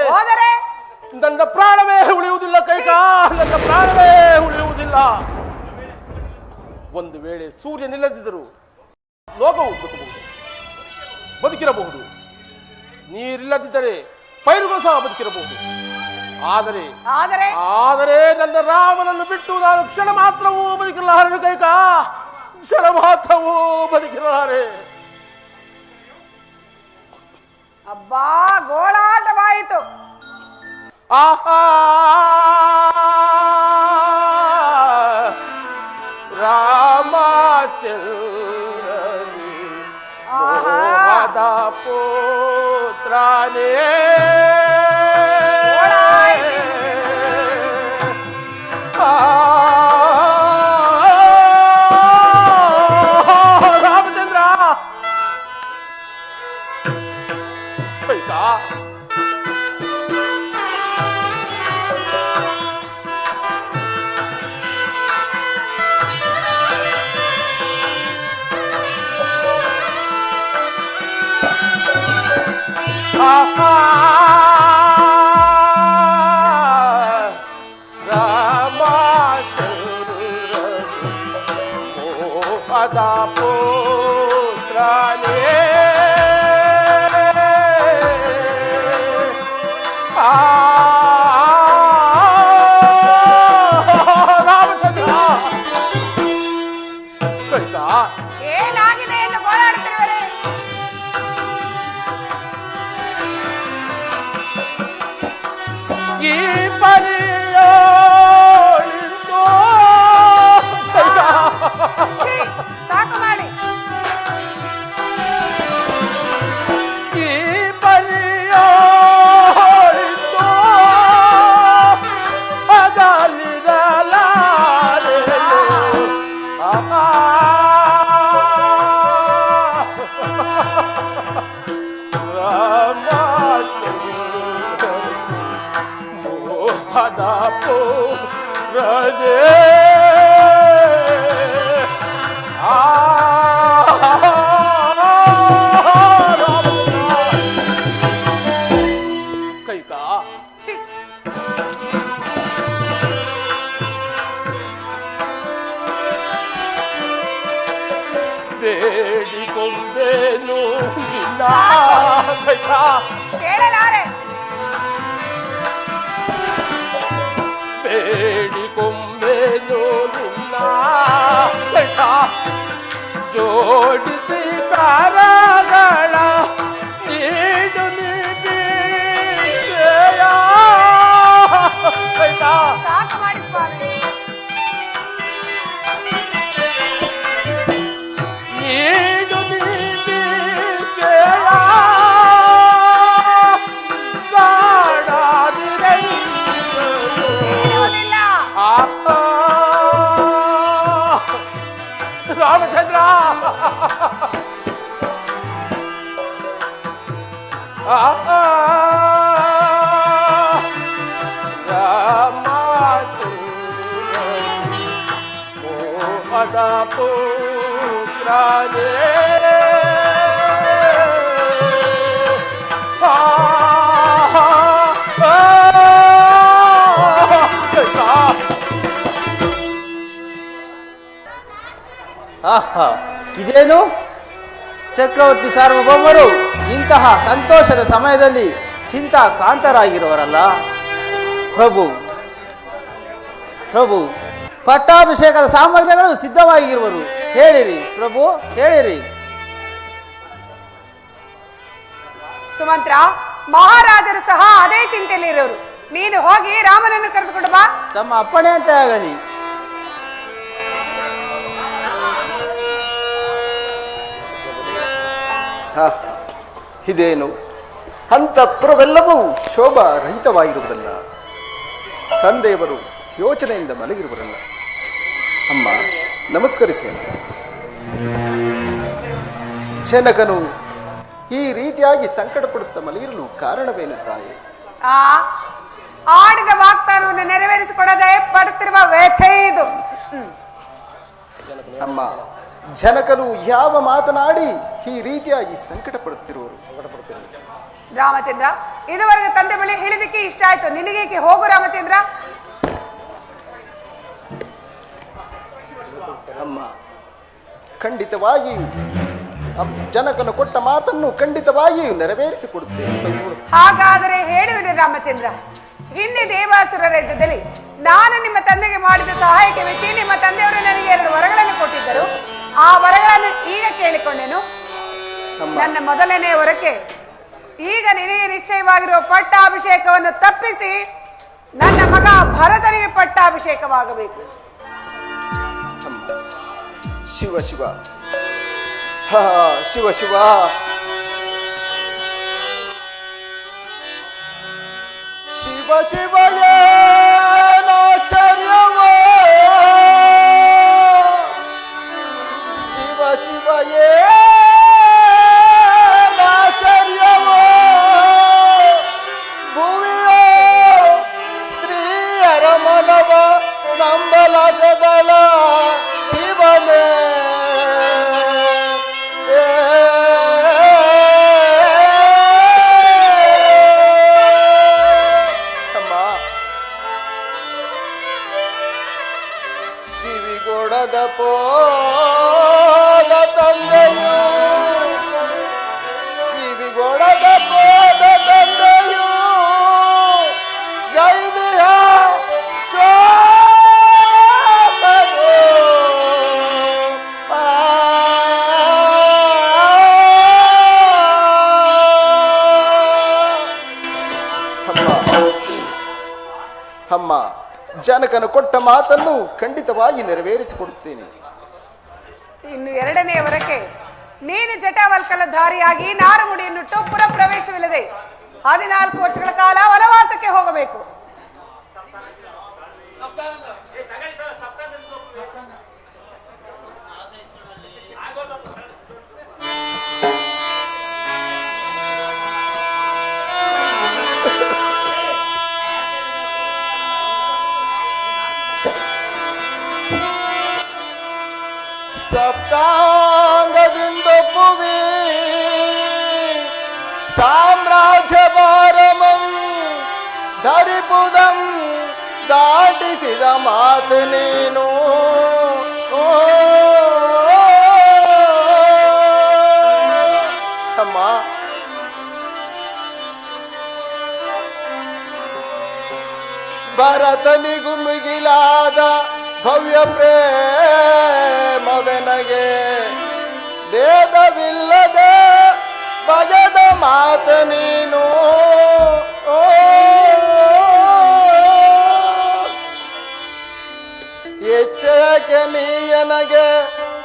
ನನ್ನ ಪ್ರಾಣವೇ ಉಳಿಯುವುದಿಲ್ಲ ಕೈಕ, ನನ್ನ ಪ್ರಾಣವೇ ಉಳಿಯುವುದಿಲ್ಲ. ಒಂದು ವೇಳೆ ಸೂರ್ಯ ನಿಲ್ಲದಿದ್ದರೂ ಲೋಕವು ಬದುಕಿರಬಹುದು, ನೀರಿಲ್ಲದಿದ್ದರೆ ಪೈರುಗಳು ಸಹ ಬದುಕಿರಬಹುದು. ಆದರೆ ನನ್ನ ರಾಮನನ್ನು ಬಿಟ್ಟು ನಾನು ಕ್ಷಣ ಮಾತ್ರವೂ ಬದುಕಿರಲಾರೆ ಕೈಕ, ಕ್ಷಣ ಮಾತ್ರವೂ ಬದುಕಿರಲಾರೆ. ಅಬ್ಬಾ, ಗೋಳಾಟವಾಯಿತು. ಆಹಾ ರಾಮಚಂದ್ರನೇ ಮೋಹದ ಪುತ್ರನೇ, ರಾಮಚಂದ್ರ ಮೋಹದ ಪುತ್ರನೇ, ರಾಮಚಂದ್ರ ಏನಾಗಿದೆ ಎಂದು ಗೋಳಾಡುತ್ತಿರುವರೆ? ಈ ಪರಿಯೋಳಿಂದು ಸಾಕು ಮಾಡಿ. ಈ ಪರಿಯೋಳಿಂದು ಅದಲ್ಲಿರಲಾರೆನು. ಮೋಹದ ಪುತ್ರನೇ, ಕೈಕ ಬೇಡಿಕೊಂಡೇನು ನಿನ್ನ ಕೇಳಲಾರೆ. ಬೇಡಿಕೊಂಬೇನು ನಿನ್ನ ಜೋಡಿಸಿ ಕಾರಗಳ ನೀಡು ಸಾಕು ಮಾಡಿ ಸ್ವಾಮಿ. ನೀಡು ರಾಮಚಂದ್ರ ರಾಮಚಂದ್ರ ಪುತ್ರನೇ ಆಹಾ, ಇದೇನು ಚಕ್ರವರ್ತಿ ಸಾರ್ವಭೌಮರು ಇಂತಹ ಸಂತೋಷದ ಸಮಯದಲ್ಲಿ ಚಿಂತಾಕಾಂತರಾಗಿರುವರಲ್ಲ. ಪ್ರಭು ಪ್ರಭು ಪಟ್ಟಾಭಿಷೇಕದ ಸಾಮಗ್ರಿಗಳು ಸಿದ್ಧವಾಗಿರುವರು. ಹೇಳಿರಿ ಪ್ರಭು, ಹೇಳಿರಿ. ಸುಮಂತ್ರ, ಮಹಾರಾಜರು ಸಹ ಅದೇ ಚಿಂತೆಯಲ್ಲಿ ಇರೋರು. ನೀನು ಹೋಗಿ ರಾಮನನ್ನು ಕರೆದುಕೊಂಡು ಬಾ. ತಮ್ಮ ಅಪ್ಪಣೆ ಅಂತ ಆಗಲಿ. ಇದೇನು ಅಂತಃಪುರವೆಲ್ಲವೂ ಶೋಭಾ ರಹಿತವಾಗಿರುವುದಲ್ಲ. ತಂದೆಯವರು ಯೋಚನೆಯಿಂದ ಮಲಗಿರುವರಲ್ಲ. ಅಮ್ಮ ನಮಸ್ಕರಿಸುವ. ಜನಕನು ಈ ರೀತಿಯಾಗಿ ಸಂಕಟ ಪಡುತ್ತಾ ಮಲಗಿರಲು ಕಾರಣವೇನು ತಾಯಿ? ಆಡಿದ ವಾಗ್ದಾನವನ್ನು ನೆರವೇರಿಸಿಕೊಡದೆ ಪಡುತ್ತಿರುವ ವ್ಯಥೆ ಇದು. ಅಮ್ಮ, ಜನಕನು ಯಾವ ಮಾತನಾಡಿ ಈ ರೀತಿಯಾಗಿ ಸಂಕಟ ಪಡುತ್ತಿರುವರು? ರಾಮಚಂದ್ರ, ಇದುವರೆಗೆ ತಂದೆ ಬಳಿ ಹೇಳಿದಕ್ಕೆ ಇಷ್ಟ ಆಯ್ತು. ನಿನಗೇಕೆ? ಹೋಗು ರಾಮಚಂದ್ರ. ಅಮ್ಮ, ಖಂಡಿತವಾಗಿಯೂ ಜನಕನು ಕೊಟ್ಟ ಮಾತನ್ನು ಖಂಡಿತವಾಗಿಯೂ ನೆರವೇರಿಸಿಕೊಡುತ್ತೇನೆ. ಹಾಗಾದರೆ ಹೇಳುವಿರಿ ರಾಮಚಂದ್ರ. ಹಿಂದೆ ದೇವಾಸುರರ ಯುದ್ಧದಲ್ಲಿ ನಾನು ನಿಮ್ಮ ತಂದೆಗೆ ಮಾಡಿದ ಸಹಾಯಕ್ಕೆ ಮೆಚ್ಚಿ ನಿಮ್ಮ ತಂದೆಯವರು ನನಗೆ 2 ವರಗಳನ್ನು ಕೊಟ್ಟಿದ್ದರು. ಆ ವರಗಳನ್ನು ಈಗ ಕೇಳಿಕೊಂಡೆನು. ನನ್ನ ಮೊದಲನೇ ವರಕ್ಕೆ ಈಗ ನಿನಗೆ ನಿಶ್ಚಯವಾಗಿರುವ ಪಟ್ಟಾಭಿಷೇಕವನ್ನು ತಪ್ಪಿಸಿ ನನ್ನ ಮಗ ಭರತನಿಗೆ ಪಟ್ಟಾಭಿಷೇಕವಾಗಬೇಕು. ಶಿವ ಶಿವ, ಹಾ ಶಿವ ಶಿವ. ಶಿವ ಶಿವ ಏನಾಶ್ಚರ್ಯವ, ಶಿವ ಶಿವ ಏನಾಶ್ಚರ್ಯವ, ಭುವಿಯೋ ಸ್ತ್ರೀಯರ ಮನವ ನಂಬಲಾಗದಳ ಶಿವನೇ. ಕಿವಿಗೊಡದ ಪೋದ ತಂದೆಯು, ಕಿವಿಗೊಡದ ಪೋದ ತಂದೆಯು ಗೈದಿಯ ಶೋಕರು. ಅಮ್ಮ, ಜನಕನು ಕೊಟ್ಟ ಮಾತನ್ನು ಖಂಡಿತವಾಗಿ ನೆರವೇರಿಸಿಕೊಡುತ್ತೇನೆ. ಇನ್ನು 2ನೇ ವರಕ್ಕೆ ನೀನು ಜಟಾವಲ್ಕಲ ಧಾರಿಯಾಗಿ ನಾರುಮುಡಿಯನ್ನುಟ್ಟು ಪುರ ಪ್ರವೇಶವಿಲ್ಲದೆ 14 ವರ್ಷಗಳ ಕಾಲ ವನವಾಸಕ್ಕೆ ಹೋಗಬೇಕು. ಸಪ್ತಾಂಗದಿಂದ ಪುವಿ ಸಾಮ್ರಾಜ್ಯ ಭಾರಮಂ ಧರಿಪುದಂ ದಾಟಿಸಿದ ಮಾತು ನೀನು. ಅಮ್ಮ, ಭರತನಿಗೂ ಮುಗಿಲಾದ ಭವ್ಯ ಪ್ರೇಮವೆನಗೆ ಭೇದವಿಲ್ಲದೆ ಬಗೆದ ಮಾತ ನೀನು ಎಚ್ಚರಿಕೆ ನೀಯನಗೆ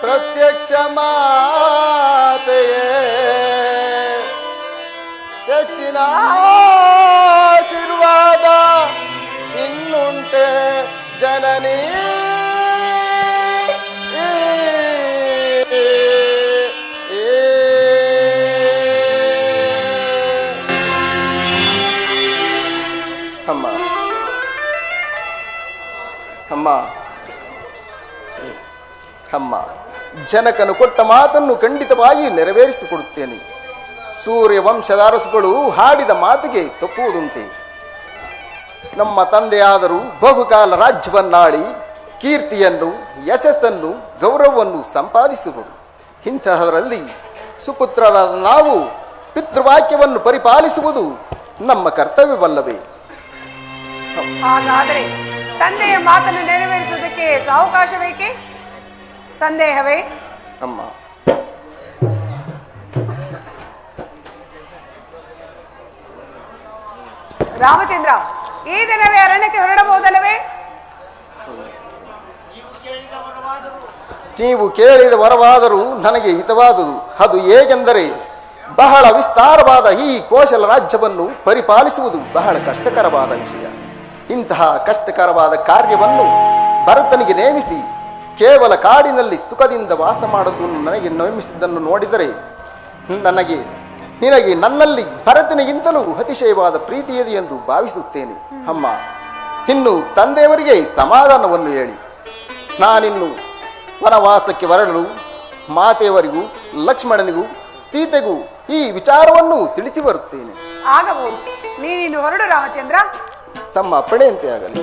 ಪ್ರತ್ಯಕ್ಷ ಮಾತೆಯೇ ಹೆಚ್ಚಿನ ಆಶೀರ್ವಾದ ಇನ್ನುಂಟೆ ಜನನಿ ಅಮ್ಮ ಅಮ್ಮ ಅಮ್ಮ ಜನಕನು ಕೊಟ್ಟ ಮಾತನ್ನು ಖಂಡಿತವಾಗಿ ನೆರವೇರಿಸಿಕೊಡುತ್ತೇನೆ. ಸೂರ್ಯ ವಂಶದ ಅರಸುಗಳು ಹಾಡಿದ ಮಾತಿಗೆ ತಪ್ಪುವುದುಂಟೆ. ನಮ್ಮ ತಂದೆಯಾದರೂ ಬಹುಕಾಲ ರಾಜ್ಯವನ್ನಾಡಿ ಕೀರ್ತಿಯನ್ನು, ಯಶಸ್ಸನ್ನು, ಗೌರವವನ್ನು ಸಂಪಾದಿಸುವರು. ಇಂತಹದರಲ್ಲಿ ಸುಪುತ್ರರಾದ ನಾವು ಪಿತೃವಾಕ್ಯವನ್ನು ಪರಿಪಾಲಿಸುವುದು ನಮ್ಮ ಕರ್ತವ್ಯವಲ್ಲವೇ? ಹಾಗಾದರೆ ತಂದೆಯ ಮಾತನ್ನು ನೆರವೇರಿಸುವುದಕ್ಕೆ ಸಾವಕಾಶ ಬೇಕೆ? ಸಂದೇಹವೇ? ಅಮ್ಮ ರಾಮಚಂದ್ರ, ಈ ದಿನವೇ ಅರಣ್ಯಕ್ಕೆ ಹೊರಡಬಹುದಲ್ಲವೇ? ನೀವು ಕೇಳಿದ ವರವಾದರೂ ನನಗೆ ಹಿತವಾದುದು. ಅದು ಹೇಗೆಂದರೆ, ಬಹಳ ವಿಸ್ತಾರವಾದ ಈ ಕೋಶಲ ರಾಜ್ಯವನ್ನು ಪರಿಪಾಲಿಸುವುದು ಬಹಳ ಕಷ್ಟಕರವಾದ ವಿಷಯ. ಇಂತಹ ಕಷ್ಟಕರವಾದ ಕಾರ್ಯವನ್ನು ಭರತನಿಗೆ ನೇಮಿಸಿ ಕೇವಲ ಕಾಡಿನಲ್ಲಿ ಸುಖದಿಂದ ವಾಸ ಮಾಡುವುದನ್ನು ನನಗೆ ನೇಮಿಸಿದ್ದನ್ನು ನೋಡಿದರೆ ನಿನಗೆ ನನ್ನಲ್ಲಿ ಭರತನಿಗಿಂತಲೂ ಅತಿಶಯವಾದ ಪ್ರೀತಿ ಇದೆ ಎಂದು ಭಾವಿಸುತ್ತೇನೆ. ಅಮ್ಮ, ಇನ್ನು ತಂದೆಯವರಿಗೆ ಸಮಾಧಾನವನ್ನು ಹೇಳಿ ನಾನಿನ್ನು ವನವಾಸಕ್ಕೆ ಹೊರಡಲು ಮಾತೆಯವರಿಗೂ ಲಕ್ಷ್ಮಣನಿಗೂ ಸೀತೆಗೂ ಈ ವಿಚಾರವನ್ನು ತಿಳಿಸಿ ಬರುತ್ತೇನೆ. ಆಗಬಹುದು. ನೀನಿನ್ನು ಹೊರಡು ರಾಮಚಂದ್ರ. ತಮ್ಮ ಅಪ್ಪಣೆಯಂತೆ ಆಗಲಿ.